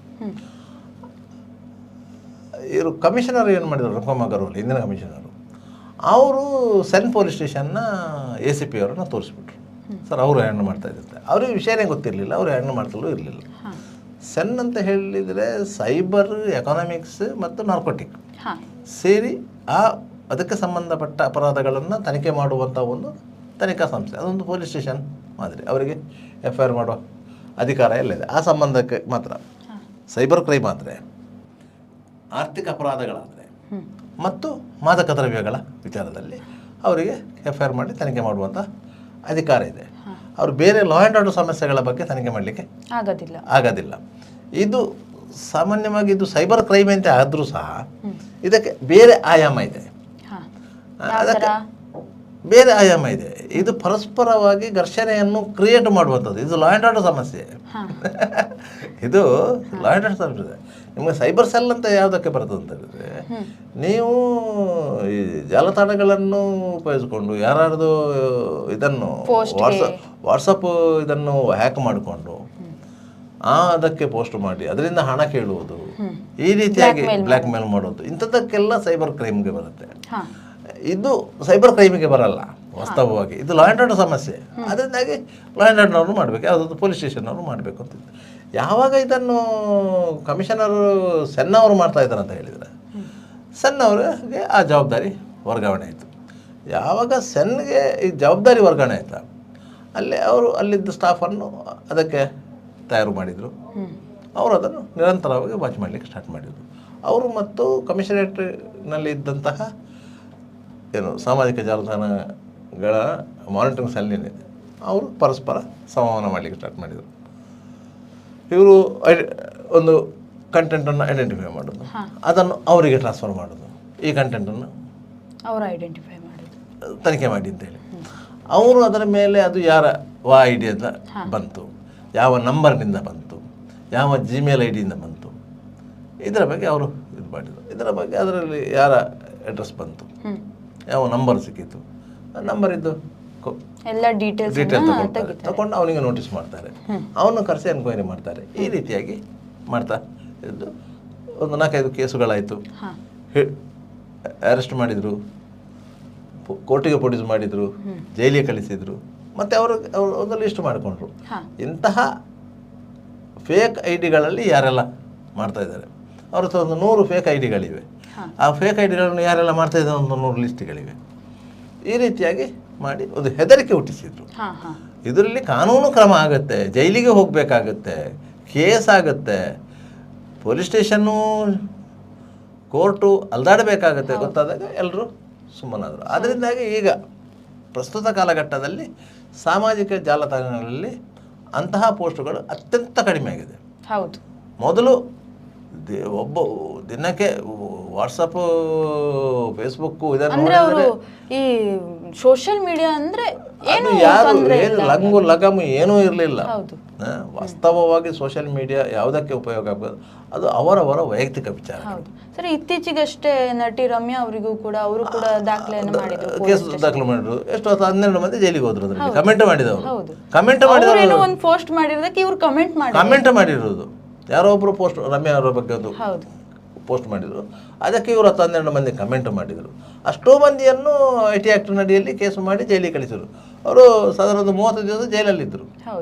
ಇವರು ಕಮಿಷನರ್ ಏನು ಮಾಡಿದರು, ರಘುಮ್ಮ ಗರ್ವಾಲ್, ಹಿಂದಿನ ಕಮಿಷನರು, ಅವರು ಸೆನ್ ಪೊಲೀಸ್ ಸ್ಟೇಷನ್ನ ACP ಅವರನ್ನು ತೋರಿಸ್ಬಿಟ್ರು. ಸರ್, ಅವರು ಹ್ಯಾಂಡಲ್ ಮಾಡ್ತಾ ಇದ್ದಾರೆ. ಅವ್ರಿಗೆ ವಿಷಯನೇ ಗೊತ್ತಿರಲಿಲ್ಲ, ಅವರು ಹ್ಯಾಂಡಲ್ ಮಾಡ್ತಲೂ ಇರಲಿಲ್ಲ. ಸೆನ್ ಅಂತ ಹೇಳಿದರೆ ಸೈಬರ್, ಎಕಾನಮಿಕ್ಸ್ ಮತ್ತು ನಾರ್ಕೋಟಿಕ್ ಸೇರಿ ಅದಕ್ಕೆ ಸಂಬಂಧಪಟ್ಟ ಅಪರಾಧಗಳನ್ನು ತನಿಖೆ ಮಾಡುವಂಥ ಒಂದು ತನಿಖಾ ಸಂಸ್ಥೆ. ಅದೊಂದು ಪೊಲೀಸ್ ಸ್ಟೇಷನ್ ಮಾದರಿ. ಅವರಿಗೆ FIR ಮಾಡುವ ಅಧಿಕಾರ ಎಲ್ಲ ಇದೆ. ಆ ಸಂಬಂಧಕ್ಕೆ ಮಾತ್ರ. ಸೈಬರ್ ಕ್ರೈಮ್ ಆದರೆ, ಆರ್ಥಿಕ ಅಪರಾಧಗಳಾದರೆ ಮತ್ತು ಮಾದಕ ದ್ರವ್ಯಗಳ ವಿಚಾರದಲ್ಲಿ ಅವರಿಗೆ FIR ಮಾಡಿ ತನಿಖೆ ಮಾಡುವಂಥ ಅಧಿಕಾರ ಇದೆ. ಅವರು ಬೇರೆ ಲಾ ಆ್ಯಂಡ್ ಆರ್ಡರ್ ಸಮಸ್ಯೆಗಳ ಬಗ್ಗೆ ತನಿಖೆ ಮಾಡಲಿಕ್ಕೆ ಆಗೋದಿಲ್ಲ. ಇದು ಸಾಮಾನ್ಯವಾಗಿ ಇದು ಸೈಬರ್ ಕ್ರೈಮ್ ಅಂತ ಆದರೂ ಸಹ ಇದಕ್ಕೆ ಬೇರೆ ಆಯಾಮ ಇದೆ. ಅದಕ್ಕೆ ಬೇರೆ ಆಯಾಮ ಇದೆ. ಇದು ಪರಸ್ಪರವಾಗಿ ಘರ್ಷಣೆಯನ್ನು ಕ್ರಿಯೇಟ್ ಮಾಡುವಂಥದ್ದು. ಇದು ಲಾ ಆ್ಯಂಡ್ ಆರ್ಡರ್ ಸಮಸ್ಯೆ. ಇದು ಲಾ ಆ್ಯಂಡ್ ಆರ್ಡರ್ ಸಮಸ್ಯೆ. ನಿಮಗೆ ಸೈಬರ್ ಸೆಲ್ ಅಂತ ಯಾವುದಕ್ಕೆ ಬರ್ತದೆ ಅಂತ ಹೇಳಿದ್ರೆ, ನೀವು ಈ ಜಾಲತಾಣಗಳನ್ನು ಉಪಯೋಗಿಸ್ಕೊಂಡು ಯಾರ್ದು ಇದನ್ನು ವಾಟ್ಸಪ್ ಇದನ್ನು ಹ್ಯಾಕ್ ಮಾಡಿಕೊಂಡು ಅದಕ್ಕೆ ಪೋಸ್ಟ್ ಮಾಡಿ ಅದರಿಂದ ಹಣ ಕೇಳುವುದು, ಈ ರೀತಿಯಾಗಿ ಬ್ಲ್ಯಾಕ್ ಮೇಲ್ ಮಾಡೋದು, ಇಂಥದ್ದಕ್ಕೆಲ್ಲ ಸೈಬರ್ ಕ್ರೈಮ್ಗೆ ಬರುತ್ತೆ. ಇದು ಸೈಬರ್ ಕ್ರೈಮಿಗೆ ಬರಲ್ಲ ವಾಸ್ತವವಾಗಿ. ಇದು ಲಾ ಆ್ಯಂಡ್ ಆರ್ಡರ್ ಸಮಸ್ಯೆ. ಅದರಿಂದಾಗಿ ಲಾ ಆ್ಯಂಡ್ ಆರ್ಡರ್ನವರು ಮಾಡಬೇಕು, ಯಾವುದಾದ್ರು ಪೊಲೀಸ್ ಸ್ಟೇಷನ್ನವರು ಮಾಡಬೇಕು ಅಂತ. ಯಾವಾಗ ಇದನ್ನು ಕಮಿಷನರ್ ಸೆನ್ ಅವರು ಮಾಡ್ತಾ ಇದ್ದಾರೆ ಅಂತ ಹೇಳಿದರೆ, ಸೆನ್ ಅವರಿಗೆ ಆ ಜವಾಬ್ದಾರಿ ವರ್ಗಾವಣೆ ಆಯಿತು. ಯಾವಾಗ ಸೆನ್ಗೆ ಈ ಜವಾಬ್ದಾರಿ ವರ್ಗಾವಣೆ ಆಯಿತಾ, ಅಲ್ಲಿದ್ದ ಸ್ಟಾಫನ್ನು ಅದಕ್ಕೆ ತಯಾರು ಮಾಡಿದರು. ಅವರು ಅದನ್ನು ನಿರಂತರವಾಗಿ ವಾಚ್ ಮಾಡಲಿಕ್ಕೆ ಸ್ಟಾರ್ಟ್ ಮಾಡಿದರು. ಅವರು ಮತ್ತು ಕಮಿಷನರೇಟ್ನಲ್ಲಿ ಇದ್ದಂತಹ ಸಾಮಾಜಿಕ ಜಾಲತಾಣಗಳ ಮಾನಿಟರಿಂಗ್ ಸೆಲ್ ಏನಿದೆ, ಅವರು ಪರಸ್ಪರ ಸಂವಹನ ಮಾಡಲಿಕ್ಕೆ ಸ್ಟಾರ್ಟ್ ಮಾಡಿದರು. ಇವರು ಒಂದು ಕಂಟೆಂಟನ್ನು ಐಡೆಂಟಿಫೈ ಮಾಡೋದು, ಅದನ್ನು ಅವರಿಗೆ ಟ್ರಾನ್ಸ್ಫರ್ ಮಾಡೋದು. ಈ ಕಂಟೆಂಟನ್ನು ಅವರು ಐಡೆಂಟಿಫೈ ಮಾಡೋದು, ತನಿಖೆ ಮಾಡಿ ಅಂತೇಳಿ. ಅವರು ಅದರ ಮೇಲೆ ಅದು ಯಾರ ID ಅಂತ ಬಂತು, ಯಾವ ನಂಬರ್ನಿಂದ ಬಂತು, ಯಾವ Gmail ID ಯಿಂದ ಬಂತು, ಇದರ ಬಗ್ಗೆ ಅವರು ಇದು ಮಾಡಿದರು. ಇದರ ಬಗ್ಗೆ ಅದರಲ್ಲಿ ಯಾರ ಅಡ್ರೆಸ್ ಬಂತು, ಯಾವ ನಂಬರ್ ಸಿಕ್ಕಿತ್ತು, ನಂಬರ್ ಇದ್ದು ಎಲ್ಲ ಡೀಟೇಲ್ಸ್ ತಗೊಂಡು ಅವನಿಗೆ ನೋಟಿಸ್ ಮಾಡ್ತಾರೆ, ಅವನು ಕರೆಸಿ ಎನ್ಕ್ವೈರಿ ಮಾಡ್ತಾರೆ. ಈ ರೀತಿಯಾಗಿ ಮಾಡ್ತಾ ಇದ್ದು ಒಂದು 4-5 ಕೇಸುಗಳಾಯಿತು. ಅರೆಸ್ಟ್ ಮಾಡಿದರು, ಕೋರ್ಟಿಗೆ ಪ್ರೊಡ್ಯೂಸ್ ಮಾಡಿದರು, ಜೈಲಿಗೆ ಕಳಿಸಿದರು. ಮತ್ತು ಅವರು ಒಂದು ಲಿಸ್ಟ್ ಮಾಡಿಕೊಂಡ್ರು ಇಂತಹ ಫೇಕ್ ಐ ಡಿಗಳಲ್ಲಿ ಯಾರೆಲ್ಲ ಮಾಡ್ತಾ ಇದ್ದಾರೆ. ಅವ್ರ ಹತ್ರ ಒಂದು 100 ಫೇಕ್ ಐ ಡಿಗಳಿವೆ. ಆ ಫೇಕ್ ಐ ಡಿಗಳನ್ನು ಯಾರೆಲ್ಲ ಮಾಡ್ತಾ ಇದ್ದಾರೆ ಒಂದು 100 ಲಿಸ್ಟ್ಗಳಿವೆ. ಈ ರೀತಿಯಾಗಿ ಮಾಡಿ ಒಂದು ಹೆದರಿಕೆ ಹುಟ್ಟಿಸಿದ್ರು. ಇದರಲ್ಲಿ ಕಾನೂನು ಕ್ರಮ ಆಗುತ್ತೆ, ಜೈಲಿಗೆ ಹೋಗಬೇಕಾಗತ್ತೆ, ಕೇಸ್ ಆಗುತ್ತೆ, ಪೊಲೀಸ್ ಸ್ಟೇಷನ್ನು ಕೋರ್ಟು ಅಲ್ದಾಡಬೇಕಾಗತ್ತೆ. ಗೊತ್ತಾದಾಗ ಎಲ್ಲರೂ ಸುಮ್ಮನಾದರು. ಅದರಿಂದಾಗಿ ಈಗ ಪ್ರಸ್ತುತ ಕಾಲಘಟ್ಟದಲ್ಲಿ ಸಾಮಾಜಿಕ ಜಾಲತಾಣಗಳಲ್ಲಿ ಅಂತಹ ಪೋಸ್ಟ್ಗಳು ಅತ್ಯಂತ ಕಡಿಮೆ ಆಗಿದೆ. ಹೌದು, ಮೊದಲು ಒಬ್ಬ ದಿನಕ್ಕೆ ವಾಟ್ಸಪ್, ಫೇಸ್ಬುಕ್ ಇದನ್ನು ಈ ಸೋಷಿಯಲ್ ಮೀಡಿಯಾ ಅಂದ್ರೆ ಏನು ಲಂಗು ಲಗಮು ಏನೂ ಇರಲಿಲ್ಲ. ವಾಸ್ತವವಾಗಿ ಸೋಷಿಯಲ್ ಮೀಡಿಯಾ ಯಾವುದಕ್ಕೆ ಉಪಯೋಗ ಆಗ್ಬೋದು ಅದು ಅವರವರ ವೈಯಕ್ತಿಕ ವಿಚಾರ. ಸರಿ, ಇತ್ತೀಚೆಗಷ್ಟೇ ನಟಿ ರಮ್ಯಾ ಅವರಿಗೂ ಕೂಡ ಅವರು ಕೂಡ ದಾಖಲೆಯನ್ನು ಮಾಡಿದ್ರು, ಕೇಸ್ ದಾಖಲು ಮಾಡಿದ್ರು. ಎಷ್ಟು 12 ಮಂದಿ ಜೈಲಿಗೆ ಹೋದ್ರು. ಅದರಲ್ಲಿ ಕಮೆಂಟ್ ಮಾಡಿದವರು ಒಂದು ಪೋಸ್ಟ್ ಮಾಡಿರೋದಕ್ಕೆ ಇವರು ಕಮೆಂಟ್ ಮಾಡಿರೋದು ಯಾರೋ ಒಬ್ರು ಪೋಸ್ಟ್ ರಮ್ಯಾ ಅವರ ಬಗ್ಗೆ ಒಂದು ಪೋಸ್ಟ್ ಮಾಡಿದರು. ಅದಕ್ಕೆ ಇವರು 12 ಮಂದಿ ಕಮೆಂಟ್ ಮಾಡಿದರು. ಅಷ್ಟೋ ಮಂದಿಯನ್ನು IT ಆ್ಯಕ್ಟ್ ಅಡಿಯಲ್ಲಿ ಕೇಸು ಮಾಡಿ ಜೈಲಿಗೆ ಕಳಿಸಿದರು. ಅವರು ಸಾಧಾರಣ 30 ದಿವಸ ಜೈಲಲ್ಲಿದ್ದರು.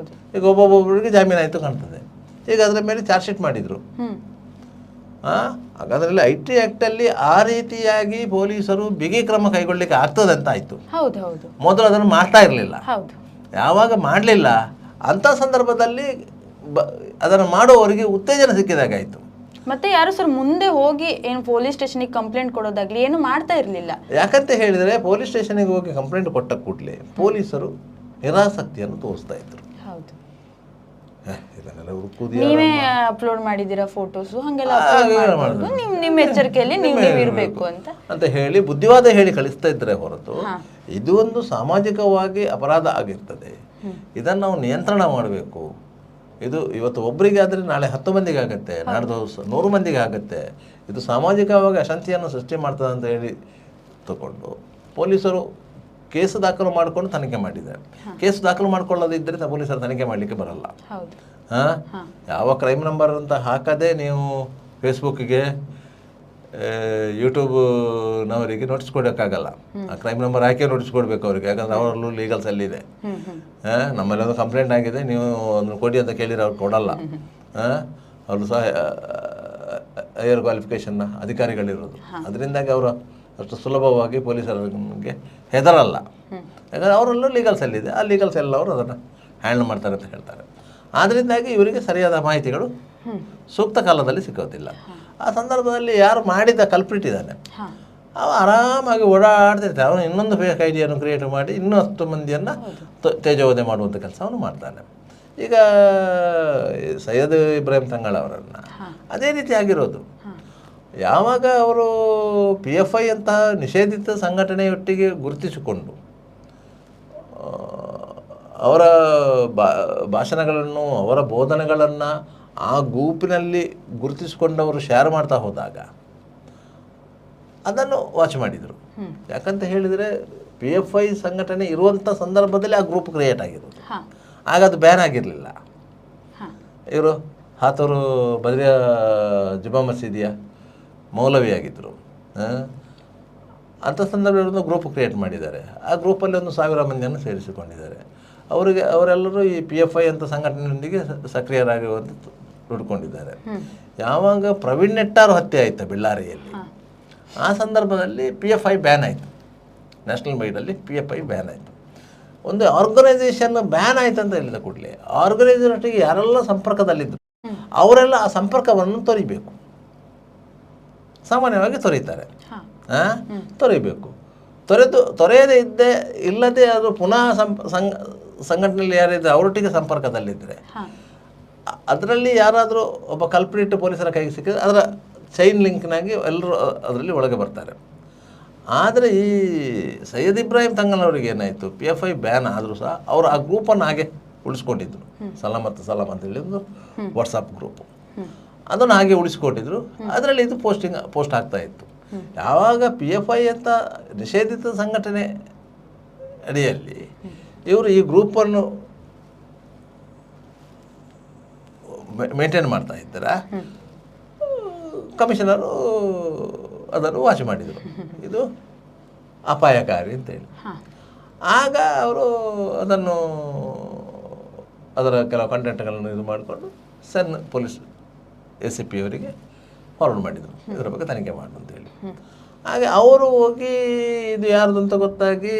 ಈಗ ಒಬ್ಬೊಬ್ಬರಿಗೆ ಜಾಮೀನು ಆಯಿತು ಕಾಣ್ತದೆ. ಈಗ ಅದರ ಮೇಲೆ ಚಾರ್ಜ್ ಶೀಟ್ ಮಾಡಿದರು. ಹಾಗಾದ್ರಲ್ಲಿ IT ಆ್ಯಕ್ಟಲ್ಲಿ ಆ ರೀತಿಯಾಗಿ ಪೊಲೀಸರು ಬಿಗಿ ಕ್ರಮ ಕೈಗೊಳ್ಳಲಿಕ್ಕೆ ಆಗ್ತದೆ ಅಂತ ಆಯಿತು. ಮೊದಲು ಅದನ್ನು ಮಾಡ್ತಾ ಇರಲಿಲ್ಲ. ಯಾವಾಗ ಮಾಡಲಿಲ್ಲ ಅಂಥ ಸಂದರ್ಭದಲ್ಲಿ ಅದನ್ನು ಮಾಡುವವರಿಗೆ ಉತ್ತೇಜನ ಸಿಕ್ಕಿದಾಗಾಯಿತು. ಮತ್ತೆ ಯಾರು ಸರ್ ಮುಂದೆ ಹೋಗಿ ಏನು ಪೊಲೀಸ್ ಸ್ಟೇಷನಿಗೆ ಕಂಪ್ಲೇಂಟ್ ಕೊಡೋದಾಗ್ಲಿ ಏನು ಮಾಡ್ತಾ ಇರಲಿಲ್ಲ. ಯಾಕಂತ ಹೇಳಿದರೆ ಪೊಲೀಸ್ ಸ್ಟೇಷನಿಗೆ ಹೋಗಿ ಕಂಪ್ಲೇಂಟ್ ಕೊಟ್ಟ ಕೂಡಲೇ ಪೊಲೀಸರು ನಿರಾಸಕ್ತಿಯನ್ನು ತೋರಿಸ್ತಾ ಇದ್ರು. ನೀವೇ ಅಪ್ಲೋಡ್ ಮಾಡಿದ್ದೀರಾ ಫೋಟೋಸು, ಹಾಗೆಲ್ಲ ನಿಮ್ಮ ಎಚ್ಚರಿಕೆಯಲ್ಲಿ ನೀವು ಇರಬೇಕು ಅಂತ ಹೇಳಿ ಬುದ್ಧಿವಾದ ಹೇಳಿ ಕಳಿಸ್ತಾ ಇದ್ರೆ ಹೊರತು ಇದು ಒಂದು ಸಾಮಾಜಿಕವಾಗಿ ಅಪರಾಧ ಆಗಿರ್ತದೆ. ಇದನ್ನು ನಾವು ನಿಯಂತ್ರಣ ಮಾಡಬೇಕು. ಇದು ಇವತ್ತು ಒಬ್ಬರಿಗೆ ಆದರೆ ನಾಳೆ 10 ಮಂದಿಗೆ ಆಗುತ್ತೆ, ನಾಡ್ದು 100 ಮಂದಿಗೆ ಆಗುತ್ತೆ. ಇದು ಸಾಮಾಜಿಕವಾಗಿ ಅಶಾಂತಿಯನ್ನು ಸೃಷ್ಟಿ ಮಾಡ್ತದೆ ಅಂತ ಹೇಳಿ ತಗೊಂಡು ಪೊಲೀಸರು ಕೇಸು ದಾಖಲು ಮಾಡಿಕೊಂಡು ತನಿಖೆ ಮಾಡಿದ್ದಾರೆ. ಕೇಸು ದಾಖಲು ಮಾಡ್ಕೊಳ್ಳೋದಿದ್ದರೆ ಪೊಲೀಸರು ತನಿಖೆ ಮಾಡಲಿಕ್ಕೆ ಬರಲ್ಲ. ಯಾವ ಕ್ರೈಮ್ ನಂಬರ್ ಅಂತ ಹಾಕದೆ ನೀವು ಫೇಸ್ಬುಕ್ಕಿಗೆ ಯೂಟ್ಯೂಬ್ನವರಿಗೆ ನೋಟಿಸ್ ಕೊಡೋಕ್ಕಾಗಲ್ಲ. ಆ ಕ್ರೈಮ್ ನಂಬರ್ ಹಾಕಿ ನೋಟಿಸ್ ಕೊಡಬೇಕು ಅವರಿಗೆ. ಯಾಕಂದ್ರೆ ಅವರಲ್ಲೂ ಲೀಗಲ್ ಸೆಲ್ಲಿದೆ. ನಮ್ಮಲ್ಲಿ ಒಂದು ಕಂಪ್ಲೇಂಟ್ ಆಗಿದೆ, ನೀವು ಅದನ್ನು ಕೊಡಿ ಅಂತ ಕೇಳಿದ್ರೆ ಅವ್ರು ಕೊಡಲ್ಲ. ಅವರು ಸಹ ಹೈಯರ್ ಕ್ವಾಲಿಫಿಕೇಷನ್ನ ಅಧಿಕಾರಿಗಳಿರೋದು. ಅದರಿಂದಾಗಿ ಅವರು ಅಷ್ಟು ಸುಲಭವಾಗಿ ಪೊಲೀಸರಿಗೆ ಹೆದರಲ್ಲ. ಯಾಕಂದರೆ ಅವರಲ್ಲೂ ಲೀಗಲ್ ಸೆಲ್ ಇದೆ. ಆ ಲೀಗಲ್ ಸೆಲ್ ಅವರು ಅದನ್ನು ಹ್ಯಾಂಡಲ್ ಮಾಡ್ತಾರೆ ಅಂತ ಹೇಳ್ತಾರೆ. ಆದ್ದರಿಂದಾಗಿ ಇವರಿಗೆ ಸರಿಯಾದ ಮಾಹಿತಿಗಳು ಸೂಕ್ತ ಕಾಲದಲ್ಲಿ ಸಿಗೋದಿಲ್ಲ. ಆ ಸಂದರ್ಭದಲ್ಲಿ ಯಾರು ಮಾಡಿದ ಕಲ್ಪ್ರಿಟ್ ಇದ್ದಾನೆ ಅವ ಆರಾಮಾಗಿ ಓಡಾಡ್ತಿರ್ತಾರೆ. ಅವನು ಇನ್ನೊಂದು ಫೇಕ್ ಐಡಿಯನ್ನು ಕ್ರಿಯೇಟ್ ಮಾಡಿ ಇನ್ನೂ 10 ಮಂದಿಯನ್ನು ತೇಜೋವಧೆ ಮಾಡುವಂಥ ಕೆಲಸವನ್ನು ಮಾಡ್ತಾನೆ. ಈಗ ಸೈಯದ್ ಇಬ್ರಾಹಿಂ ತಂಗಳ ಅವರನ್ನು ಅದೇ ರೀತಿ ಆಗಿರೋದು. ಯಾವಾಗ ಅವರು PFI ಅಂತಹ ನಿಷೇಧಿತ ಸಂಘಟನೆಯೊಟ್ಟಿಗೆ ಗುರುತಿಸಿಕೊಂಡು ಅವರ ಭಾಷಣಗಳನ್ನು, ಅವರ ಬೋಧನೆಗಳನ್ನು ಆ ಗುಂಪಿನಲ್ಲಿ ಗುರುತಿಸಿಕೊಂಡವರು ಶೇರ್ ಮಾಡ್ತಾ ಹೋದಾಗ ಅದನ್ನು ವಾಚ್ ಮಾಡಿದರು. ಯಾಕಂತ ಹೇಳಿದರೆ PFI ಸಂಘಟನೆ ಇರುವಂಥ ಸಂದರ್ಭದಲ್ಲಿ ಆ ಗ್ರೂಪ್ ಕ್ರಿಯೇಟ್ ಆಗಿರೋದು. ಆಗ ಅದು ಬ್ಯಾನ್ ಆಗಿರಲಿಲ್ಲ. ಇವರು ಹಾತೂರು ಬದ್ರಿಯಾ ಜುಮಾ ಮಸೀದಿಯ ಮೌಲವಿಯಾಗಿದ್ದರು. ಅಂಥ ಸಂದರ್ಭದಲ್ಲಿ ಒಂದು ಗ್ರೂಪ್ ಕ್ರಿಯೇಟ್ ಮಾಡಿದ್ದಾರೆ. ಆ ಗ್ರೂಪಲ್ಲಿ 1000 ಮಂದಿಯನ್ನು ಸೇರಿಸಿಕೊಂಡಿದ್ದಾರೆ. ಅವರೆಲ್ಲರೂ ಈ PFI ಅಂತ ಸಂಘಟನೆಯೊಂದಿಗೆ ಸಕ್ರಿಯರಾಗುವಂತ ದುಡ್ಕೊಂಡಿದ್ದಾರೆ. ಯಾವಾಗ ಪ್ರವೀಣ್ ನೆಟ್ಟಾರು ಹತ್ಯೆ ಆಯಿತು ಬೆಳ್ಳಾರಿಯಲ್ಲಿ, ಆ ಸಂದರ್ಭದಲ್ಲಿ PFI ಬ್ಯಾನ್ ಆಯಿತು. ನ್ಯಾಷನಲ್ ವೈಡಲ್ಲಿ PFI ಬ್ಯಾನ್ ಆಯಿತು. ಒಂದು ಆರ್ಗನೈಸೇಷನ್ ಬ್ಯಾನ್ ಆಯ್ತು ಅಂತ ಹೇಳಿದ ಕೂಡಲೇ ಆರ್ಗನೈಸೇಷನ್ಗೆ ಯಾರೆಲ್ಲ ಸಂಪರ್ಕದಲ್ಲಿದ್ದರು ಅವರೆಲ್ಲ ಆ ಸಂಪರ್ಕವನ್ನು ತೊರಿಬೇಕು. ಸಾಮಾನ್ಯವಾಗಿ ತೊರೀತಾರೆ. ತೊರಿಬೇಕು. ತೊರೆಯದೇ ಇಲ್ಲದೆ ಅದು ಪುನಃ ಸಂಘಟನೆಯಲ್ಲಿ ಯಾರಿದ್ದರೆ ಅವರೊಟ್ಟಿಗೆ ಸಂಪರ್ಕದಲ್ಲಿದ್ದರೆ ಅದರಲ್ಲಿ ಯಾರಾದರೂ ಒಬ್ಬ ಕಲ್ಪ್ರಿಟ್ ಪೊಲೀಸರ ಕೈಗೆ ಸಿಕ್ಕಿದ್ರೆ ಅದರ ಚೈನ್ ಲಿಂಕ್ನಾಗಿ ಎಲ್ಲರೂ ಅದರಲ್ಲಿ ಒಳಗೆ ಬರ್ತಾರೆ. ಆದರೆ ಈ ಸೈಯದ್ ಇಬ್ರಾಹಿಂ ತಂಗನವರಿಗೆ ಏನಾಯಿತು, PFI ಬ್ಯಾನ್ ಆದರೂ ಸಹ ಅವರು ಆ ಗ್ರೂಪನ್ನು ಹಾಗೆ ಉಳಿಸ್ಕೊಂಡಿದ್ರು. ಸಲಾಮ್ ಅಂತೇಳಿ ಒಂದು ವಾಟ್ಸಪ್ ಗ್ರೂಪು, ಅದನ್ನು ಹಾಗೆ ಉಳಿಸ್ಕೊಟ್ಟಿದ್ರು. ಅದರಲ್ಲಿ ಇದು ಪೋಸ್ಟ್ ಆಗ್ತಾ ಇತ್ತು. ಯಾವಾಗ PFI ಅಂತ ನಿಷೇಧಿತ ಸಂಘಟನೆ ಅಡಿಯಲ್ಲಿ ಇವರು ಈ ಗ್ರೂಪನ್ನು ಮೇಂಟೈನ್ ಮಾಡ್ತಾ ಇದ್ದಾರೆ, ಕಮಿಷನರು ಅದನ್ನು ವಾಚ್ ಮಾಡಿದರು, ಇದು ಅಪಾಯಕಾರಿ ಅಂತೇಳಿ. ಆಗ ಅವರು ಅದನ್ನು ಅದರ ಕೆಲವು ಕಂಟೆಂಟ್ಗಳನ್ನು ಇದು ಮಾಡಿಕೊಂಡು ಸಣ್ಣ ಪೊಲೀಸ್ ACP ಅವರಿಗೆ ಫಾರ್ವರ್ಡ್ ಮಾಡಿದರು, ಇದರ ಬಗ್ಗೆ ತನಿಖೆ ಮಾಡು ಅಂತೇಳಿ. ಹಾಗೆ ಅವರು ಹೋಗಿ ಇದು ಯಾರ್ದು ಅಂತ ಗೊತ್ತಾಗಿ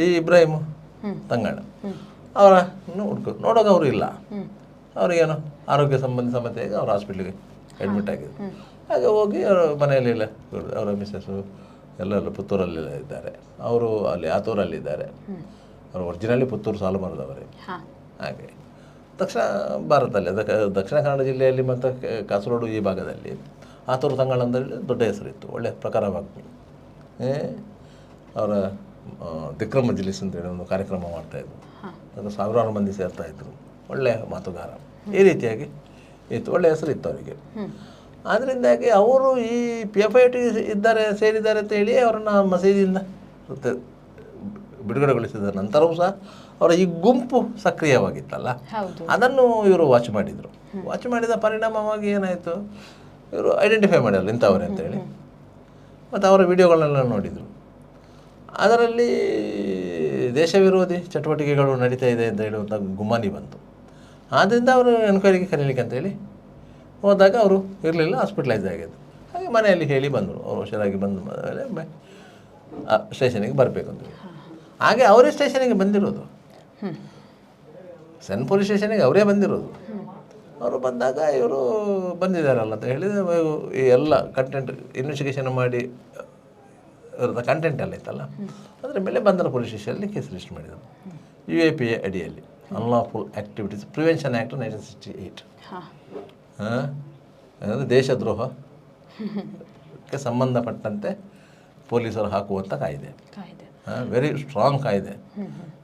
ಈ ಇಬ್ರಾಹಿಂ ತಂಗಾಳ ಅವರನ್ನು ನೋಡೋಕೆ ಅವರು ಇಲ್ಲ, ಅವರಿಗೇನು ಆರೋಗ್ಯ ಸಂಬಂಧಿ ಸಮಸ್ಯೆಗೆ ಅವ್ರು ಹಾಸ್ಪಿಟ್ಲಿಗೆ ಅಡ್ಮಿಟ್ ಆಗಿದ್ರು. ಹಾಗೆ ಹೋಗಿ ಅವರು ಮನೆಯಲ್ಲೆಲ್ಲ ಅವರ ಮಿಸ್ಸಸ್ಸು ಎಲ್ಲ ಪುತ್ತೂರಲ್ಲೆಲ್ಲ ಇದ್ದಾರೆ, ಅವರು ಅಲ್ಲಿ ಆತೂರಲ್ಲಿದ್ದಾರೆ, ಅವರು ಒರಿಜಿನಲಿ ಪುತ್ತೂರು ಸಾಲುಮರದವರೇ. ಹಾಗೆ ದಕ್ಷಿಣ ಭಾರತದಲ್ಲಿ ದಕ್ಷಿಣ ಕನ್ನಡ ಜಿಲ್ಲೆಯಲ್ಲಿ ಮತ್ತು ಕಾಸರಗೋಡು ಈ ಭಾಗದಲ್ಲಿ ಆತೂರು ತಂಗಾಳ ಅಂದರೆ ದೊಡ್ಡ ಹೆಸರಿತ್ತು, ಒಳ್ಳೆಯ ಪ್ರಕಾರವಾಗಿ ಅವರ ದಿಕ್ರಮ್ ಮಜ್ಲಿಸ್ ಅಂತೇಳಿ ಒಂದು ಕಾರ್ಯಕ್ರಮ ಮಾಡ್ತಾಯಿದ್ರು, ಅದು ಸಾವಿರಾರು ಮಂದಿ ಸೇರ್ತಾಯಿದ್ರು, ಒಳ್ಳೆಯ ಮಾತುಗಾರ, ಈ ರೀತಿಯಾಗಿ ಇತ್ತು, ಒಳ್ಳೆಯ ಹೆಸರು ಇತ್ತು ಅವರಿಗೆ. ಆದ್ದರಿಂದಾಗಿ ಅವರು ಈ PFI ಸೇರಿದ್ದಾರೆ ಅಂತ ಹೇಳಿ ಅವರನ್ನು ಮಸೀದಿಯಿಂದ ಬಿಡುಗಡೆಗೊಳಿಸಿದ ನಂತರವೂ ಸಹ ಅವರ ಈ ಗುಂಪು ಸಕ್ರಿಯವಾಗಿತ್ತಲ್ಲ, ಅದನ್ನು ಇವರು ವಾಚ್ ಮಾಡಿದರು. ವಾಚ್ ಮಾಡಿದ ಪರಿಣಾಮವಾಗಿ ಏನಾಯಿತು, ಇವರು ಐಡೆಂಟಿಫೈ ಮಾಡಲ್ಲ ಇಂಥವ್ರೆ ಅಂತೇಳಿ, ಮತ್ತು ಅವರ ವಿಡಿಯೋಗಳನ್ನೆಲ್ಲ ನೋಡಿದರು. ಅದರಲ್ಲಿ ದೇಶ ವಿರೋಧಿ ಚಟುವಟಿಕೆಗಳು ನಡೀತಾ ಇದೆ ಅಂತ ಹೇಳುವಂಥ ಗುಮಾನಿ ಬಂತು. ಆದ್ದರಿಂದ ಅವರು ಎನ್ಕ್ವೈರಿಗೆ ಕರೀಲಿಕ್ಕೆ ಅಂತೇಳಿ ಹೋದಾಗ ಅವರು ಇರಲಿಲ್ಲ, ಹಾಸ್ಪಿಟಲೈಸ್ ಆಗಿದ್ದು. ಹಾಗೆ ಮನೆಯಲ್ಲಿ ಹೇಳಿ ಬಂದರು, ಅವರು ಹುಷಾರಾಗಿ ಬಂದ ಮೇಲೆ ಸ್ಟೇಷನಿಗೆ ಬರಬೇಕು ಅಂತೇಳಿ. ಹಾಗೆ ಅವರೇ ಸ್ಟೇಷನಿಗೆ ಬಂದಿರೋದು, ಸಣ್ಣ ಪೊಲೀಸ್ ಸ್ಟೇಷನಿಗೆ ಅವರೇ ಬಂದಿರೋದು. ಅವರು ಬಂದಾಗ ಇವರು ಬಂದಿದ್ದಾರಲ್ಲ ಅಂತ ಹೇಳಿದರೆ ಈ ಎಲ್ಲ ಕಂಟೆಂಟ್ ಇನ್ವೆಸ್ಟಿಗೇಷನ್ ಮಾಡಿ ಇರೋದ ಕಂಟೆಂಟ್ ಎಲ್ಲ ಇತ್ತಲ್ಲ, ಅದರ ಮೇಲೆ ಬಂದರ ಪೊಲೀಸ್ ಸ್ಟೇಷನಲ್ಲಿ ಕೇಸ್ ರಿಜಿಸ್ಟರ್ ಮಾಡಿದರು. UAPA ಅಡಿಯಲ್ಲಿ ಅನ್ಲಾಫುಲ್ ಆ್ಯಕ್ಟಿವಿಟೀಸ್ ಪ್ರಿವೆನ್ಷನ್ ಆ್ಯಕ್ಟ್ 1968, ಅಂದರೆ ದೇಶದ್ರೋಹಕ್ಕೆ ಸಂಬಂಧಪಟ್ಟಂತೆ ಪೊಲೀಸರು ಹಾಕುವಂಥ ಕಾಯ್ದೆ, ವೆರಿ ಸ್ಟ್ರಾಂಗ್ ಕಾಯ್ದೆ.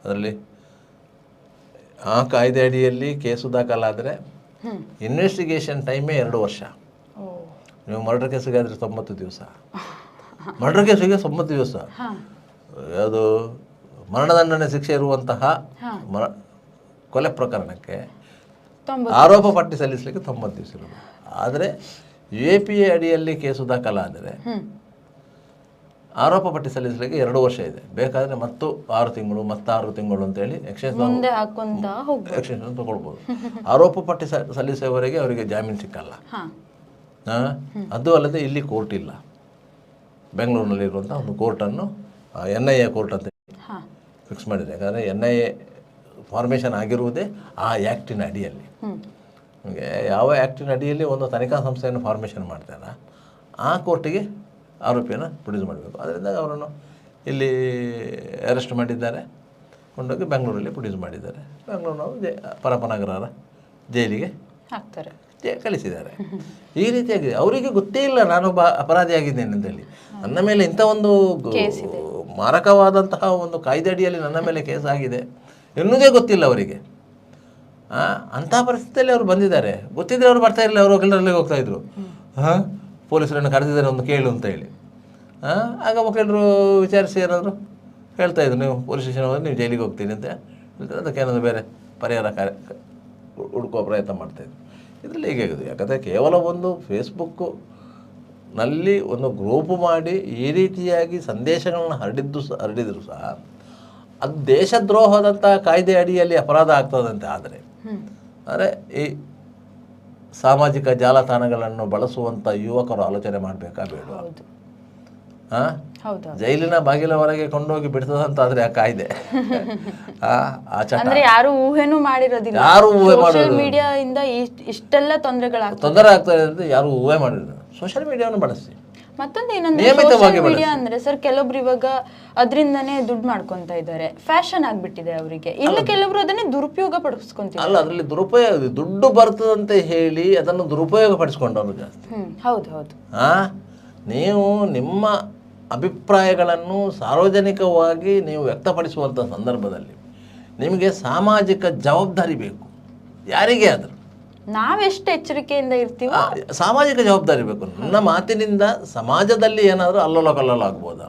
ಅದರಲ್ಲಿ ಆ ಕಾಯ್ದೆ ಅಡಿಯಲ್ಲಿ ಕೇಸು ದಾಖಲಾದರೆ ಇನ್ವೆಸ್ಟಿಗೇಷನ್ ಟೈಮೇ 2 ವರ್ಷ. ನೀವು ಮರ್ಡರ್ ಕೇಸಿಗೆ ಆದರೆ 90 ದಿವಸ, ಮರ್ಡರ್ ಕೇಸಿಗೆ 90 ದಿವಸ, ಅದು ಮರಣದಂಡನೆ ಶಿಕ್ಷೆ ಇರುವಂತಹ ಕೊಲೆ ಪ್ರಕರಣಕ್ಕೆ ಆರೋಪ ಪಟ್ಟಿ ಸಲ್ಲಿಸಲಿಕ್ಕೆ 90 ದಿವಸ ಇರೋದು. ಆದರೆ UAPA ಅಡಿಯಲ್ಲಿ ಕೇಸು ದಾಖಲಾದರೆ ಆರೋಪ ಪಟ್ಟಿ ಸಲ್ಲಿಸಲಿಕ್ಕೆ 2 ವರ್ಷ ಇದೆ. ಬೇಕಾದರೆ ಮತ್ತು 6 ತಿಂಗಳು ಮತ್ತು 6 ತಿಂಗಳು ಅಂತೇಳಿ ಎಕ್ಸ್ಟೆನ್ಷನ್ ತಗೊಳ್ಬೋದು. ಆರೋಪ ಪಟ್ಟಿ ಸಲ್ಲಿಸುವವರೆಗೆ ಅವರಿಗೆ ಜಾಮೀನು ಸಿಕ್ಕಲ್ಲ. ಅದು ಅಲ್ಲದೆ ಇಲ್ಲಿ ಕೋರ್ಟ್ ಇಲ್ಲ, ಬೆಂಗಳೂರಿನಲ್ಲಿರುವಂಥ ಒಂದು ಕೋರ್ಟನ್ನು NIA ಕೋರ್ಟ್ ಅಂತ ಫಿಕ್ಸ್ ಮಾಡಿದೆ. ಯಾಕಂದರೆ NIA ಫಾರ್ಮೇಷನ್ ಆಗಿರುವುದೇ ಆ ಆ್ಯಕ್ಟಿನ ಅಡಿಯಲ್ಲಿ. ಯಾವ ಆ್ಯಕ್ಟಿನ ಅಡಿಯಲ್ಲಿ ಒಂದು ತನಿಖಾ ಸಂಸ್ಥೆಯನ್ನು ಫಾರ್ಮೇಷನ್ ಮಾಡ್ತಾರೆ, ಆ ಕೋರ್ಟಿಗೆ ಆರೋಪಿಯನ್ನು ಪ್ರೊಡ್ಯೂಸ್ ಮಾಡಬೇಕು. ಅದರಿಂದ ಅವರನ್ನು ಇಲ್ಲಿ ಅರೆಸ್ಟ್ ಮಾಡಿದ್ದಾರೆ, ಕೊಂಡೋಗಿ ಬೆಂಗಳೂರಲ್ಲಿ ಪ್ರೊಡ್ಯೂಸ್ ಮಾಡಿದ್ದಾರೆ. ಬೆಂಗಳೂರಿನವರು ಪರಪನಗರ ಜೈಲಿಗೆ ಹಾಕ್ತಾರೆ, ಕಳಿಸಿದ್ದಾರೆ. ಈ ರೀತಿಯಾಗಿದೆ. ಅವರಿಗೆ ಗೊತ್ತೇ ಇಲ್ಲ ನಾನೊಬ್ಬ ಅಪರಾಧಿಯಾಗಿದ್ದೇನೆ ಅಂತೇಳಿ. ನನ್ನ ಮೇಲೆ ಇಂಥ ಒಂದು ಮಾರಕವಾದಂತಹ ಒಂದು ಕಾಯ್ದೆ ಅಡಿಯಲ್ಲಿ ನನ್ನ ಮೇಲೆ ಕೇಸ್ ಆಗಿದೆ ಎನ್ನುವುದೇ ಗೊತ್ತಿಲ್ಲ ಅವರಿಗೆ. ಅಂಥ ಪರಿಸ್ಥಿತಿಯಲ್ಲಿ ಅವರು ಬಂದಿದ್ದಾರೆ. ಗೊತ್ತಿದ್ದರೆ ಅವರು ಬರ್ತಾ ಇರಲಿಲ್ಲ, ಅವರು ವಕೀಲರಲ್ಲಿ ಹೋಗ್ತಾಯಿದ್ರು. ಪೊಲೀಸರನ್ನು ಕರೆದಿದ್ದಾರೆ ಒಂದು ಕೇಳು ಅಂತ ಹೇಳಿ. ಆಗ ವಕೀಲರು ವಿಚಾರಿಸಿ ಏನಾದರೂ ಹೇಳ್ತಾಯಿದ್ರು, ನೀವು ಪೊಲೀಸ್ ಸ್ಟೇಷನ್ ಹೋದರೆ ನೀವು ಜೈಲಿಗೆ ಹೋಗ್ತೀನಿ ಅಂತ ಹೇಳ್ತಾರೆ. ಅದಕ್ಕೆ ಏನಾದರೂ ಬೇರೆ ಪರಿಹಾರ ಹುಡುಕುವ ಪ್ರಯತ್ನ ಮಾಡ್ತಾಯಿದ್ರು. ಇದರಲ್ಲಿ ಹೀಗೆ ಆಗೋದು. ಯಾಕಂದರೆ ಕೇವಲ ಒಂದು ಫೇಸ್ಬುಕ್ನಲ್ಲಿ ಒಂದು ಗ್ರೂಪ್ ಮಾಡಿ ಈ ರೀತಿಯಾಗಿ ಸಂದೇಶಗಳನ್ನು ಹರಡಿದ್ರು ಸಹ ಅದು ದೇಶದ್ರೋಹದಂಥ ಕಾಯ್ದೆ ಅಡಿಯಲ್ಲಿ ಅಪರಾಧ ಆಗ್ತದಂತೆ. ಆದರೆ ಈ ಸಾಮಾಜಿಕ ಜಾಲತಾಣಗಳನ್ನು ಬಳಸುವಂಥ ಯುವಕರು ಆಲೋಚನೆ ಮಾಡಬೇಕಾ ಬೇಡ? ಜೈಲಿನ ಬಾಗಿಲವರೆಗೆ ಕೊಂಡೋಗಿ ಬಿಡ್ತದಂತಾದ್ರೆ ಆ ಕಾಯ್ದೆ, ಆ ಚಟ ಯಾರು ಊಹೆನೂ ಮಾಡಿರೋದಿಲ್ಲ. ಯಾರು ಊಹೆ ಸೋಶಿಯಲ್ ಮೀಡಿಯಾದಿಂದ ಇಷ್ಟೆಲ್ಲ ತೊಂದರೆ ಆಗ್ತಾ ಇದೆ, ಯಾರು ಊಹೆ ಮಾಡಿರೋದು. ಸೋಷಿಯಲ್ ಮೀಡಿಯಾವನ್ನು ಬಳಸಿ. ಮತ್ತೊಂದು ಏನಂದ್ರೆ ಸೋಷಿಯಲ್ ಮೀಡಿಯಾ ಅಂದ್ರೆ ಸರ್, ಕೆಲವೊಬ್ರು ಇವಾಗ ಅದರಿಂದನೇ ದುಡ್ಡು ಮಾಡ್ಕೊಂತ ಇದ್ದಾರೆ, ಫ್ಯಾಷನ್ ಆಗ್ಬಿಟ್ಟಿದೆ ಅವರಿಗೆ. ಇಲ್ಲ ಕೆಲವರು ಅದನ್ನೇ ದುರುಪಯೋಗ ಪಡಿಸ್ಕೊಂತಿದ್ದಾರೆ. ಅಲ್ಲ, ಅದರಲ್ಲಿ ದುರುಪಯೋಗ, ದುಡ್ಡು ಬರ್ತದಂತೆ ಹೇಳಿ ಅದನ್ನು ದುರುಪಯೋಗ ಪಡಿಸ್ಕೊಂಡವರು ಜಾಸ್ತಿ. ಹೌದು ಹೌದು. ನೀವು ನಿಮ್ಮ ಅಭಿಪ್ರಾಯಗಳನ್ನು ಸಾರ್ವಜನಿಕವಾಗಿ ನೀವು ವ್ಯಕ್ತಪಡಿಸುವಂಥ ಸಂದರ್ಭದಲ್ಲಿ ನಿಮಗೆ ಸಾಮಾಜಿಕ ಜವಾಬ್ದಾರಿ ಬೇಕು. ಯಾರಿಗೇ ಆದರೂ ನಾವೆಷ್ಟು ಎಚ್ಚರಿಕೆಯಿಂದ ಇರ್ತೀವೋ ಸಾಮಾಜಿಕ ಜವಾಬ್ದಾರಿ ಬೇಕು. ನನ್ನ ಮಾತಿನಿಂದ ಸಮಾಜದಲ್ಲಿ ಏನಾದರೂ ಅಲ್ಲೋಲ ಕಲ್ಲೋಲ ಆಗ್ಬೋದಾ,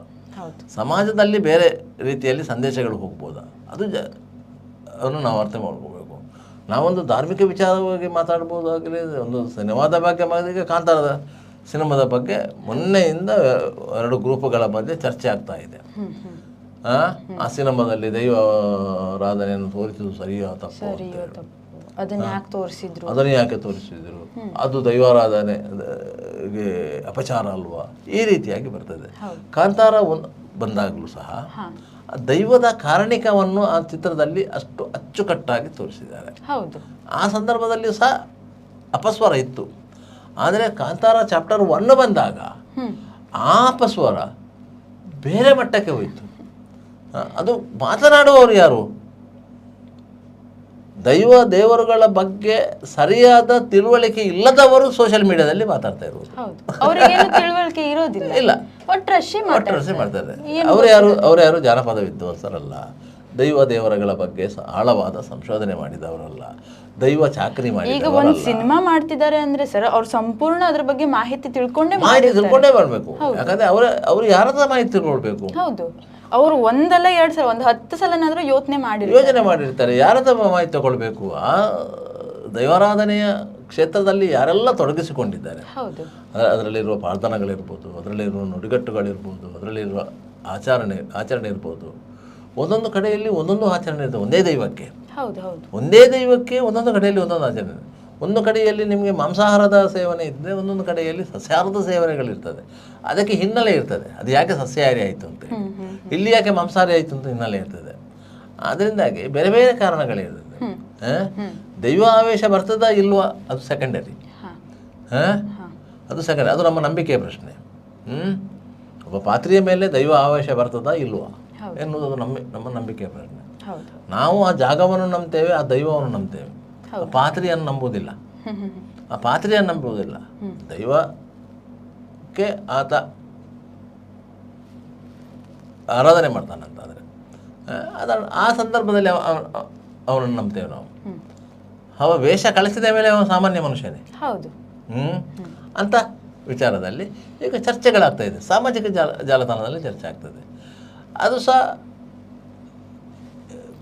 ಸಮಾಜದಲ್ಲಿ ಬೇರೆ ರೀತಿಯಲ್ಲಿ ಸಂದೇಶಗಳು ಹೋಗ್ಬೋದಾ, ಅದನ್ನು ನಾವು ಅರ್ಥ ಮಾಡ್ಕೋಬೇಕು. ನಾವೊಂದು ಧಾರ್ಮಿಕ ವಿಚಾರವಾಗಿ ಮಾತಾಡ್ಬೋದಾಗಲಿ, ಒಂದು ಸಿನಿಮಾದ ಬಗ್ಗೆ ಈಗ ಕಾಂತಾರದ ಸಿನಿಮಾದ ಬಗ್ಗೆ ಮೊನ್ನೆಯಿಂದ 2 ಗ್ರೂಪ್ಗಳ ಮಧ್ಯೆ ಚರ್ಚೆ ಆಗ್ತಾ ಇದೆ. ಆ ಸಿನಿಮಾದಲ್ಲಿ ದೈವಾರಾಧನೆಯನ್ನು ತೋರಿಸಿದ್ದು ಸರಿಯೋ ತಪ್ಪು, ಅದನ್ನು ಯಾಕೆ ತೋರಿಸಿದ್ರು, ಅದು ದೈವಾರಾಧನೆಗೆ ಅಪಚಾರ ಅಲ್ವಾ, ಈ ರೀತಿಯಾಗಿ ಬರ್ತದೆ. ಕಾಂತಾರ ಬಂದಾಗಲೂ ಸಹ ದೈವದ ಕಾರಣಿಕವನ್ನು ಆ ಚಿತ್ರದಲ್ಲಿ ಅಷ್ಟು ಅಚ್ಚುಕಟ್ಟಾಗಿ ತೋರಿಸಿದ್ದಾರೆ. ಆ ಸಂದರ್ಭದಲ್ಲಿ ಸಹ ಅಪಸ್ವರ ಇತ್ತು. ಆದರೆ ಕಾಂತಾರ ಚಾಪ್ಟರ್ 1 ಬಂದಾಗ ಆ ಅಪಸ್ವರ ಬೇರೆ ಮಟ್ಟಕ್ಕೆ ಹೋಯಿತು. ಅದು ಮಾತನಾಡುವವರು ಯಾರು? ದೇವರುಗಳ ಬಗ್ಗೆ ಸರಿಯಾದ ತಿಳುವಳಿಕೆ ಇಲ್ಲದವರು ಸೋಷಿಯಲ್ ಮೀಡಿಯಾದಲ್ಲಿ ಮಾತಾಡ್ತಾ ಇರುವುದು. ತಿಳುವಳಿಕೆ ಇರೋದಿಲ್ಲ, ಇಲ್ಲ, ಒಟ್ಟರಶಿ ಮಾಡ್ತಾರೆ. ಅವ್ರು ಯಾರು ಜಾನಪದ ವಿದ್ವಾಂಸರಲ್ಲ, ದೇವರುಗಳ ಬಗ್ಗೆ ಆಳವಾದ ಸಂಶೋಧನೆ ಮಾಡಿದವರಲ್ಲ, ದೈವ ಚಾಕರಿ ಮಾಡಿ. ಈಗ ಒಂದು ಸಿನಿಮಾ ಮಾಡ್ತಿದ್ದಾರೆ ಅಂದ್ರೆ ಸರ್, ಅವ್ರು ಸಂಪೂರ್ಣ ಅದ್ರ ಬಗ್ಗೆ ಮಾಹಿತಿ ತಿಳ್ಕೊಂಡೇ ಬರ್ಬೇಕು. ಯಾಕಂದ್ರೆ ಅವ್ರು ಯಾರದ ಮಾಹಿತಿ ತಿಳ್ಕೊಳ್ಬೇಕು. ಹೌದು, ಅವರು ಒಂದಲ್ಲ 2 ಸಲ, ಒಂದು 10 ಸಲನಾದ್ರೂ ಯೋಚನೆ ಮಾಡಿರ್ತಾರೆ. ಯಾರದ ಮಾಹಿತಿ ತಗೊಳ್ಬೇಕು, ಆ ದೈವಾರಾಧನೆಯ ಕ್ಷೇತ್ರದಲ್ಲಿ ಯಾರೆಲ್ಲ ತೊಡಗಿಸಿಕೊಂಡಿದ್ದಾರೆ, ಅದರಲ್ಲಿರುವ ಪ್ರಾರ್ಥನೆಗಳಿರ್ಬೋದು, ಅದರಲ್ಲಿರುವ ನುಡಿಗಟ್ಟುಗಳಿರ್ಬೋದು, ಅದರಲ್ಲಿರುವ ಆಚರಣೆ ಇರ್ಬೋದು. ಒಂದೊಂದು ಕಡೆಯಲ್ಲಿ ಒಂದೊಂದು ಆಚರಣೆ ಇರ್ತದೆ. ಒಂದೇ ದೈವಕ್ಕೆ ಒಂದೊಂದು ಕಡೆಯಲ್ಲಿ ಒಂದೊಂದು ಆಚರಣೆ. ಒಂದು ಕಡೆಯಲ್ಲಿ ನಿಮಗೆ ಮಾಂಸಾಹಾರದ ಸೇವನೆ ಇದ್ದರೆ, ಒಂದೊಂದು ಕಡೆಯಲ್ಲಿ ಸಸ್ಯಾಹಾರದ ಸೇವನೆಗಳಿರ್ತದೆ. ಅದಕ್ಕೆ ಹಿನ್ನೆಲೆ ಇರ್ತದೆ. ಅದು ಯಾಕೆ ಸಸ್ಯಾಹಾರಿ ಆಯಿತು ಅಂತ, ಇಲ್ಲಿ ಯಾಕೆ ಮಾಂಸಾಹಾರಿ ಆಯಿತು ಅಂತ ಹಿನ್ನೆಲೆ ಇರ್ತದೆ. ಅದರಿಂದಾಗಿ ಬೇರೆ ಬೇರೆ ಕಾರಣಗಳಿರ್ತದೆ. ದೈವ ಆವೇಶ ಬರ್ತದಾ ಇಲ್ವಾ ಅದು ಸೆಕೆಂಡರಿ. ಅದು ನಮ್ಮ ನಂಬಿಕೆಯ ಪ್ರಶ್ನೆ. ಒಬ್ಬ ಪಾತ್ರೆಯ ಮೇಲೆ ದೈವ ಆವೇಶ ಬರ್ತದಾ ಇಲ್ವಾ ಎನ್ನುವುದು ನಮ್ಮ ನಂಬಿಕೆಯ ಪ್ರಶ್ನೆ. ನಾವು ಆ ಜಾಗವನ್ನು ನಂಬ್ತೇವೆ, ಆ ದೈವವನ್ನು ನಂಬ್ತೇವೆ, ಆ ಪಾತ್ರೆಯನ್ನು ನಂಬುವುದಿಲ್ಲ. ದೈವಕ್ಕೆ ಆತ ಆರಾಧನೆ ಮಾಡ್ತಾನಂತಾದರೆ ಆ ಸಂದರ್ಭದಲ್ಲಿ ಅವನನ್ನು ನಂಬ್ತೇವೆ ನಾವು. ಅವ ವೇಷ ಕಳಿಸಿದ ಮೇಲೆ ಅವನು ಸಾಮಾನ್ಯ ಮನುಷ್ಯನೇ ಅಂತ ವಿಚಾರದಲ್ಲಿ ಈಗ ಚರ್ಚೆಗಳಾಗ್ತಾ ಇದೆ. ಸಾಮಾಜಿಕ ಜಾಲತಾಣದಲ್ಲಿ ಚರ್ಚೆ ಆಗ್ತದೆ. ಅದು ಸಹ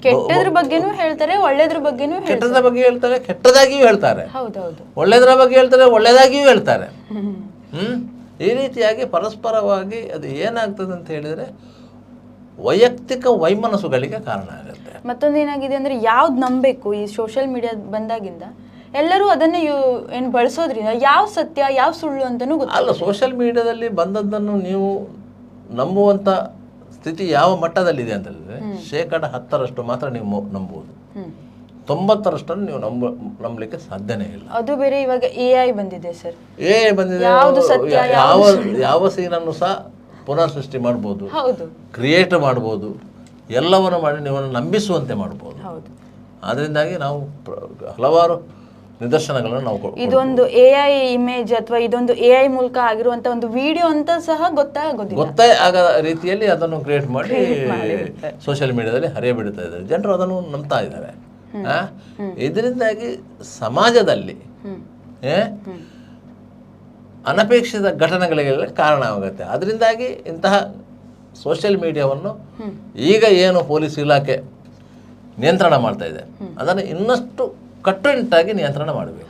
ಕೆಟ್ಟದ್ರ ಬಗ್ಗೆನೂ ಹೇಳ್ತಾರೆ, ಒಳ್ಳೆದ್ರ ಬಗ್ಗೆನೂ ಕೆಟ್ಟದ ಬಗ್ಗೆ ಹೇಳ್ತಾರೆ, ಕೆಟ್ಟದಾಗಿಯೂ ಹೇಳ್ತಾರೆ, ಒಳ್ಳೆದರ ಬಗ್ಗೆ ಹೇಳ್ತಾರೆ, ಒಳ್ಳೆದಾಗಿಯೂ ಹೇಳ್ತಾರೆ. ಈ ರೀತಿಯಾಗಿ ಪರಸ್ಪರವಾಗಿ ಅದು ಏನಾಗ್ತದೆ ಅಂತ ಹೇಳಿದರೆ ವೈಯಕ್ತಿಕ ವೈಮನಸ್ಸುಗಳಿಗೆ ಕಾರಣ ಆಗುತ್ತೆ. ಮತ್ತೊಂದು ಏನಾಗಿದೆ ಅಂದ್ರೆ ಯಾವ್ದು ನಂಬಬೇಕು, ಈ ಸೋಷಿಯಲ್ ಮೀಡಿಯಾ ಬಂದಾಗಿಂದ ಎಲ್ಲರೂ ಅದನ್ನೇ ಏನು ಬಳಸೋದ್ರಿಂದ ಯಾವ ಸತ್ಯ ಯಾವ ಸುಳ್ಳು ಅಂತನೂ ಗೊತ್ತಲ್ಲ. ಸೋಷಿಯಲ್ ಮೀಡಿಯಾದಲ್ಲಿ ಬಂದದ್ದನ್ನು ನೀವು ನಂಬುವಂಥ ಸ್ಥಿತಿ ಯಾವ ಮಟ್ಟದಲ್ಲಿದೆ ಅಂತ ಹೇಳಿದ್ರೆ 10% ಮಾತ್ರ ನೀವು ನಂಬುವುದು, 90% ನೀವು ನಂಬಲಿಕ್ಕೆ ಸಾಧ್ಯನೇ ಇಲ್ಲ. ಅದು ಬೇರೆ ಇವಾಗ AI ಬಂದಿದೆ ಸರ್. AI ಬಂದಿದೆ, ಯಾವ ಸೀನನ್ನು ಸಹ ಪುನರ್ ಸೃಷ್ಟಿ ಮಾಡ್ಬೋದು, ಕ್ರಿಯೇಟ್ ಮಾಡ್ಬೋದು, ಎಲ್ಲವನ್ನು ಮಾಡಿ ನೀವನ್ನು ನಂಬಿಸುವಂತೆ ಮಾಡ್ಬೋದು. ಅದರಿಂದಾಗಿ ನಾವು ಹಲವಾರು ನಿದರ್ಶನಗಳನ್ನು ನಾವು ಇದೊಂದು AI ಇಮೇಜ್ ಅಥವಾ ಇದೊಂದು AI ಮೂಲಕ ಆಗಿರುವಂತ ಒಂದು ವಿಡಿಯೋ ಅಂತ ಸಹ ಗೊತ್ತೇ ಆಗ ರೀತಿಯಲ್ಲಿ ಅದನ್ನು ಕ್ರಿಯೇಟ್ ಮಾಡಿ ಸೋಷಿಯಲ್ ಮೀಡಿಯಾದಲ್ಲಿ ಹರಿಯಬಿಡ್ತಾ ಇದ್ದಾರೆ. ಜನರು ಅದನ್ನು ನಂಬ್ತಾ ಇದ್ದಾರೆ. ಇದರಿಂದಾಗಿ ಸಮಾಜದಲ್ಲಿ ಅನಪೇಕ್ಷಿತ ಘಟನೆಗಳಿಗೆಲ್ಲ ಕಾರಣವಾಗುತ್ತೆ. ಅದರಿಂದಾಗಿ ಇಂತಹ ಸೋಷಿಯಲ್ ಮೀಡಿಯಾವನ್ನು ಈಗ ಏನು ಪೊಲೀಸ್ ಇಲಾಖೆ ನಿಯಂತ್ರಣ ಮಾಡ್ತಾ ಇದೆ ಅದನ್ನು ಇನ್ನಷ್ಟು ಕಟ್ಟುನಿಟ್ಟಾಗಿ ನಿಯಂತ್ರಣ ಮಾಡಬೇಕು.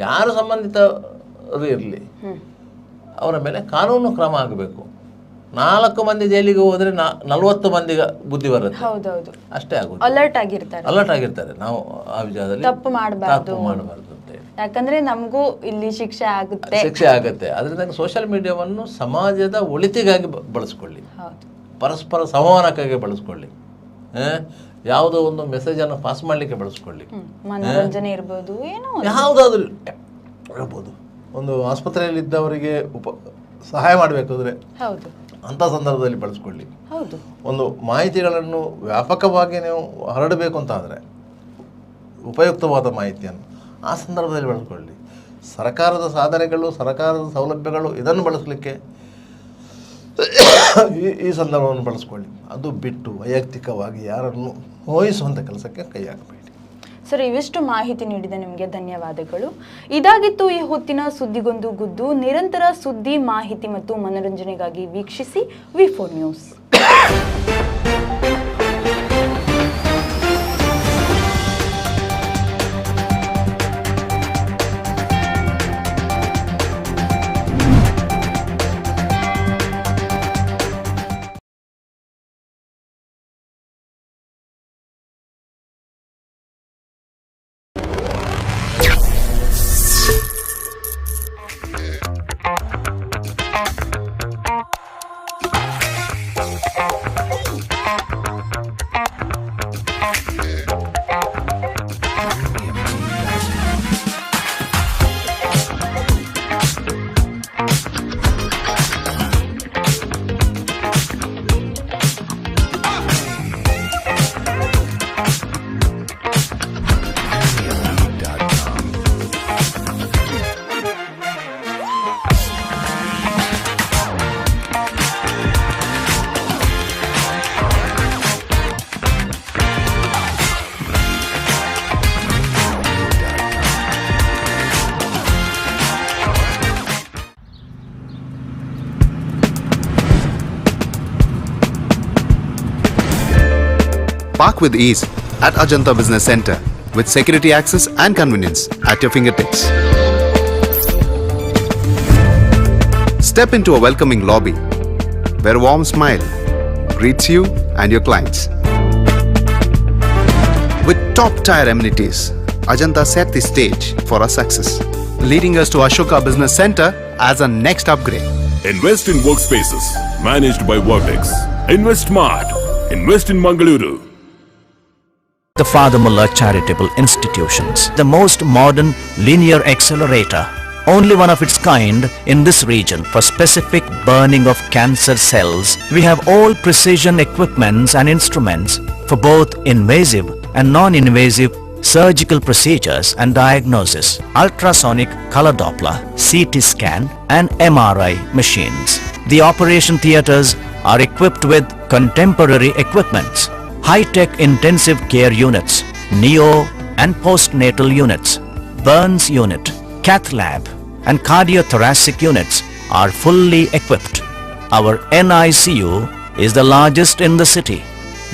ಯಾರು ಸಂಬಂಧಿತರು ಇರಲಿ ಅವರ ಮೇಲೆ ಕಾನೂನು ಕ್ರಮ ಆಗಬೇಕು. 4 ಮಂದಿ ಜೈಲಿಗೆ ಹೋದ್ರೆ 40 ಮಂದಿಗೆ ಬುದ್ಧಿ ಬರುತ್ತೆ, ಅಷ್ಟೇ ಆಗುತ್ತೆ. ಅಲರ್ಟ್ ಆಗಿರ್ತಾರೆ. ನಾವು ಆ ವಿಚಾರದಲ್ಲಿ ತಪ್ಪು ಮಾಡಬಾರ್ದು ಅಂತ, ಯಾಕಂದ್ರೆ ನಮಗೂ ಇಲ್ಲಿ ಶಿಕ್ಷೆ ಆಗುತ್ತೆ. ಅದರಿಂದ ಸೋಷಿಯಲ್ ಮೀಡಿಯಾವನ್ನು ಸಮಾಜದ ಒಳಿತಿಗಾಗಿ ಬಳಸ್ಕೊಳ್ಳಿ, ಪರಸ್ಪರ ಸಂವಹನಕ್ಕಾಗಿ ಬಳಸ್ಕೊಳ್ಳಿ, ಯಾವುದೋ ಒಂದು ಮೆಸೇಜನ್ನು ಪಾಸ್ ಮಾಡಲಿಕ್ಕೆ ಬಳಸ್ಕೊಳ್ಳಿ. ಮನೋರಂಜನೆ ಇರ್ಬೋದು, ಯಾವುದಾದ್ರೂ ಹೇಳ್ಬೋದು. ಒಂದು ಆಸ್ಪತ್ರೆಯಲ್ಲಿದ್ದವರಿಗೆ ಸಹಾಯ ಮಾಡಬೇಕಾದ್ರೆ ಅಂಥ ಸಂದರ್ಭದಲ್ಲಿ ಬಳಸ್ಕೊಳ್ಳಿ. ಒಂದು ಮಾಹಿತಿಗಳನ್ನು ವ್ಯಾಪಕವಾಗಿ ನೀವು ಹರಡಬೇಕು ಅಂತ ಆದರೆ ಉಪಯುಕ್ತವಾದ ಮಾಹಿತಿಯನ್ನು ಆ ಸಂದರ್ಭದಲ್ಲಿ ಬಳಸ್ಕೊಳ್ಳಿ. ಸರ್ಕಾರದ ಸಾಧನೆಗಳು, ಸರ್ಕಾರದ ಸೌಲಭ್ಯಗಳು ಇದನ್ನು ಬಳಸಲಿಕ್ಕೆ ಈ ಸಂದರ್ಭವನ್ನು ಬಳಸ್ಕೊಳ್ಳಿ. ಅದು ಬಿಟ್ಟು ವೈಯಕ್ತಿಕವಾಗಿ ಯಾರನ್ನು ನೋಯಿಸುವಂಥ ಕೆಲಸಕ್ಕೆ ಕೈ ಹಾಕಬೇಡಿ. ಸರ್, ಇವಿಷ್ಟು ಮಾಹಿತಿ ನೀಡಿದ ನಿಮಗೆ ಧನ್ಯವಾದಗಳು. ಇದಾಗಿತ್ತು ಈ ಹೊತ್ತಿನ ಸುದ್ದಿಗೊಂದು ಗುದ್ದು. ನಿರಂತರ ಸುದ್ದಿ, ಮಾಹಿತಿ ಮತ್ತು ಮನೋರಂಜನೆಗಾಗಿ ವೀಕ್ಷಿಸಿ ವಿ4 news. Park with ease at Ajanta Business Center with security access and convenience at your fingertips. Step into a welcoming lobby where a warm smile greets you and your clients. With top-tier amenities, Ajanta set the stage for our success, leading us to Ashoka Business Center as a next upgrade. Invest in workspaces managed by Vertex. Invest Smart. Invest in Mangaluru. The Father Mullah Charitable Institutions, the most modern linear accelerator, only one of its kind in this region for specific burning of cancer cells. We have all precision equipments and instruments for both invasive and non-invasive surgical procedures and diagnosis, ultrasonic color Doppler, CT scan and MRI machines. The operation theaters are equipped with contemporary equipments, high-tech intensive care units, neo and postnatal units, burns unit, cath lab and cardiothoracic units are fully equipped. Our NICU is the largest in the city.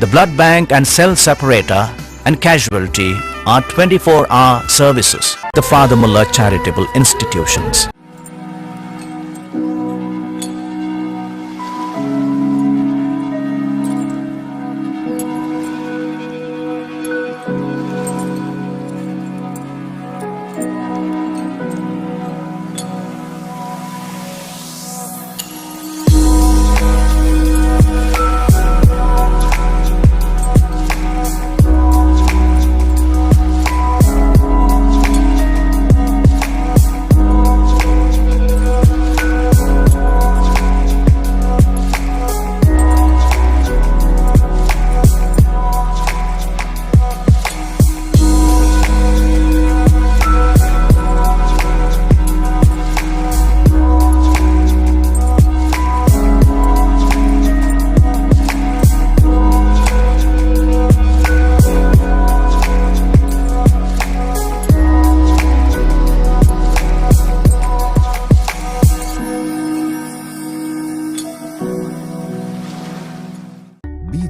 The blood bank and cell separator and casualty are 24-hour services. The Father Mullah Charitable Institutions.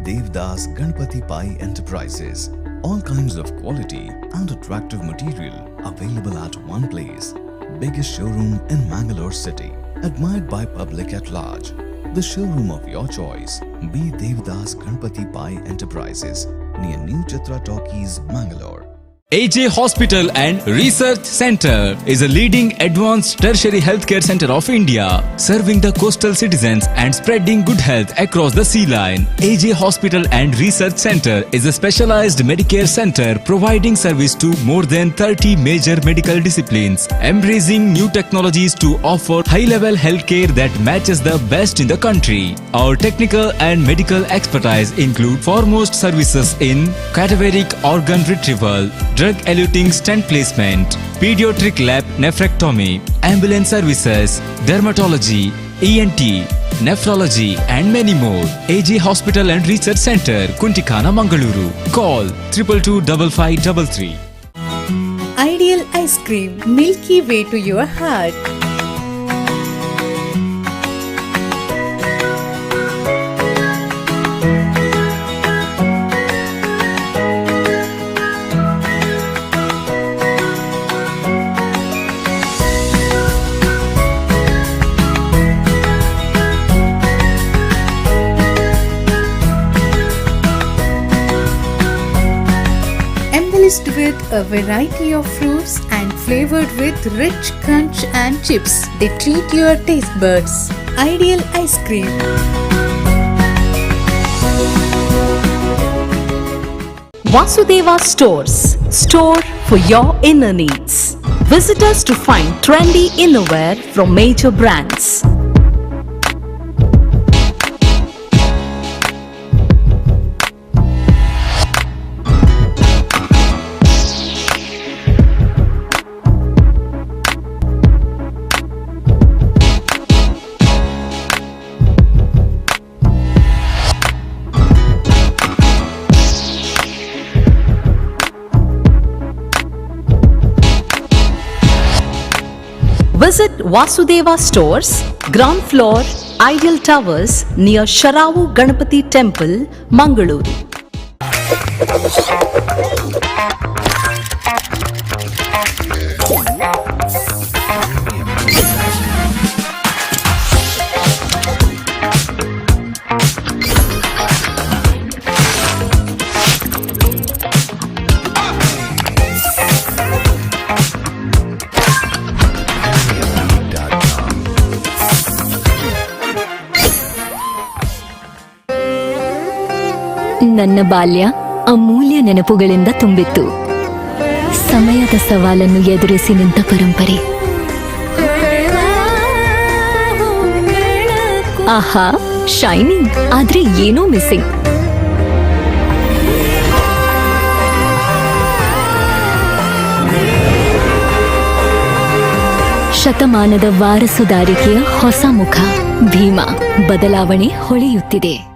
Devdas Ganpati Pai Enterprises. All kinds of quality and attractive material available at one place. Biggest showroom in Mangalore city. Admired by public at large. The showroom of your choice. B. Devdas Ganpati Pai Enterprises near New Chitra Talkies, Mangalore. AJ Hospital and Research Center is a leading advanced tertiary healthcare center of India, serving the coastal citizens and spreading good health across the sea line. AJ Hospital and Research Center is a specialized Medicare center providing service to more than 30 major medical disciplines, embracing new technologies to offer high-level healthcare that matches the best in the country. Our technical and medical expertise include foremost services in cadaveric organ retrieval, drug-eluting stent placement, pediatric lab nephrectomy, ambulance services, dermatology, ENT, nephrology and many more. AJ Hospital and Research Center, Kuntikana, Mangaluru. Call 222553. Ideal ice cream, milky way to your heart. Embellished with a variety of fruits and flavored with rich crunch and chips. They treat your taste buds. Ideal ice cream. Vasudeva Stores. Store for your inner needs. Visit us to find trendy innerwear from major brands. Visit Vasudeva Stores, ground floor, Ideal Towers near Sharavu Ganapati Temple, Mangaluru. ನನ್ನ ಬಾಲ್ಯ ಅಮೂಲ್ಯ ನೆನಪುಗಳಿಂದ ತುಂಬಿತ್ತು. ಸಮಯದ ಸವಾಲನ್ನು ಎದುರಿಸಿ ನಿಂತ ಪರಂಪರೆ. ಆಹಾ, shining, ಆದ್ರೆ ಏನೋ ಮಿಸ್ಸಿಂಗ್. ಶತಮಾನದ ವಾರಸುದಾರಿಕೆಯ ಹೊಸ ಮುಖ ಭೀಮಾ. ಬದಲಾವಣೆ ಹೊಳೆಯುತ್ತಿದೆ.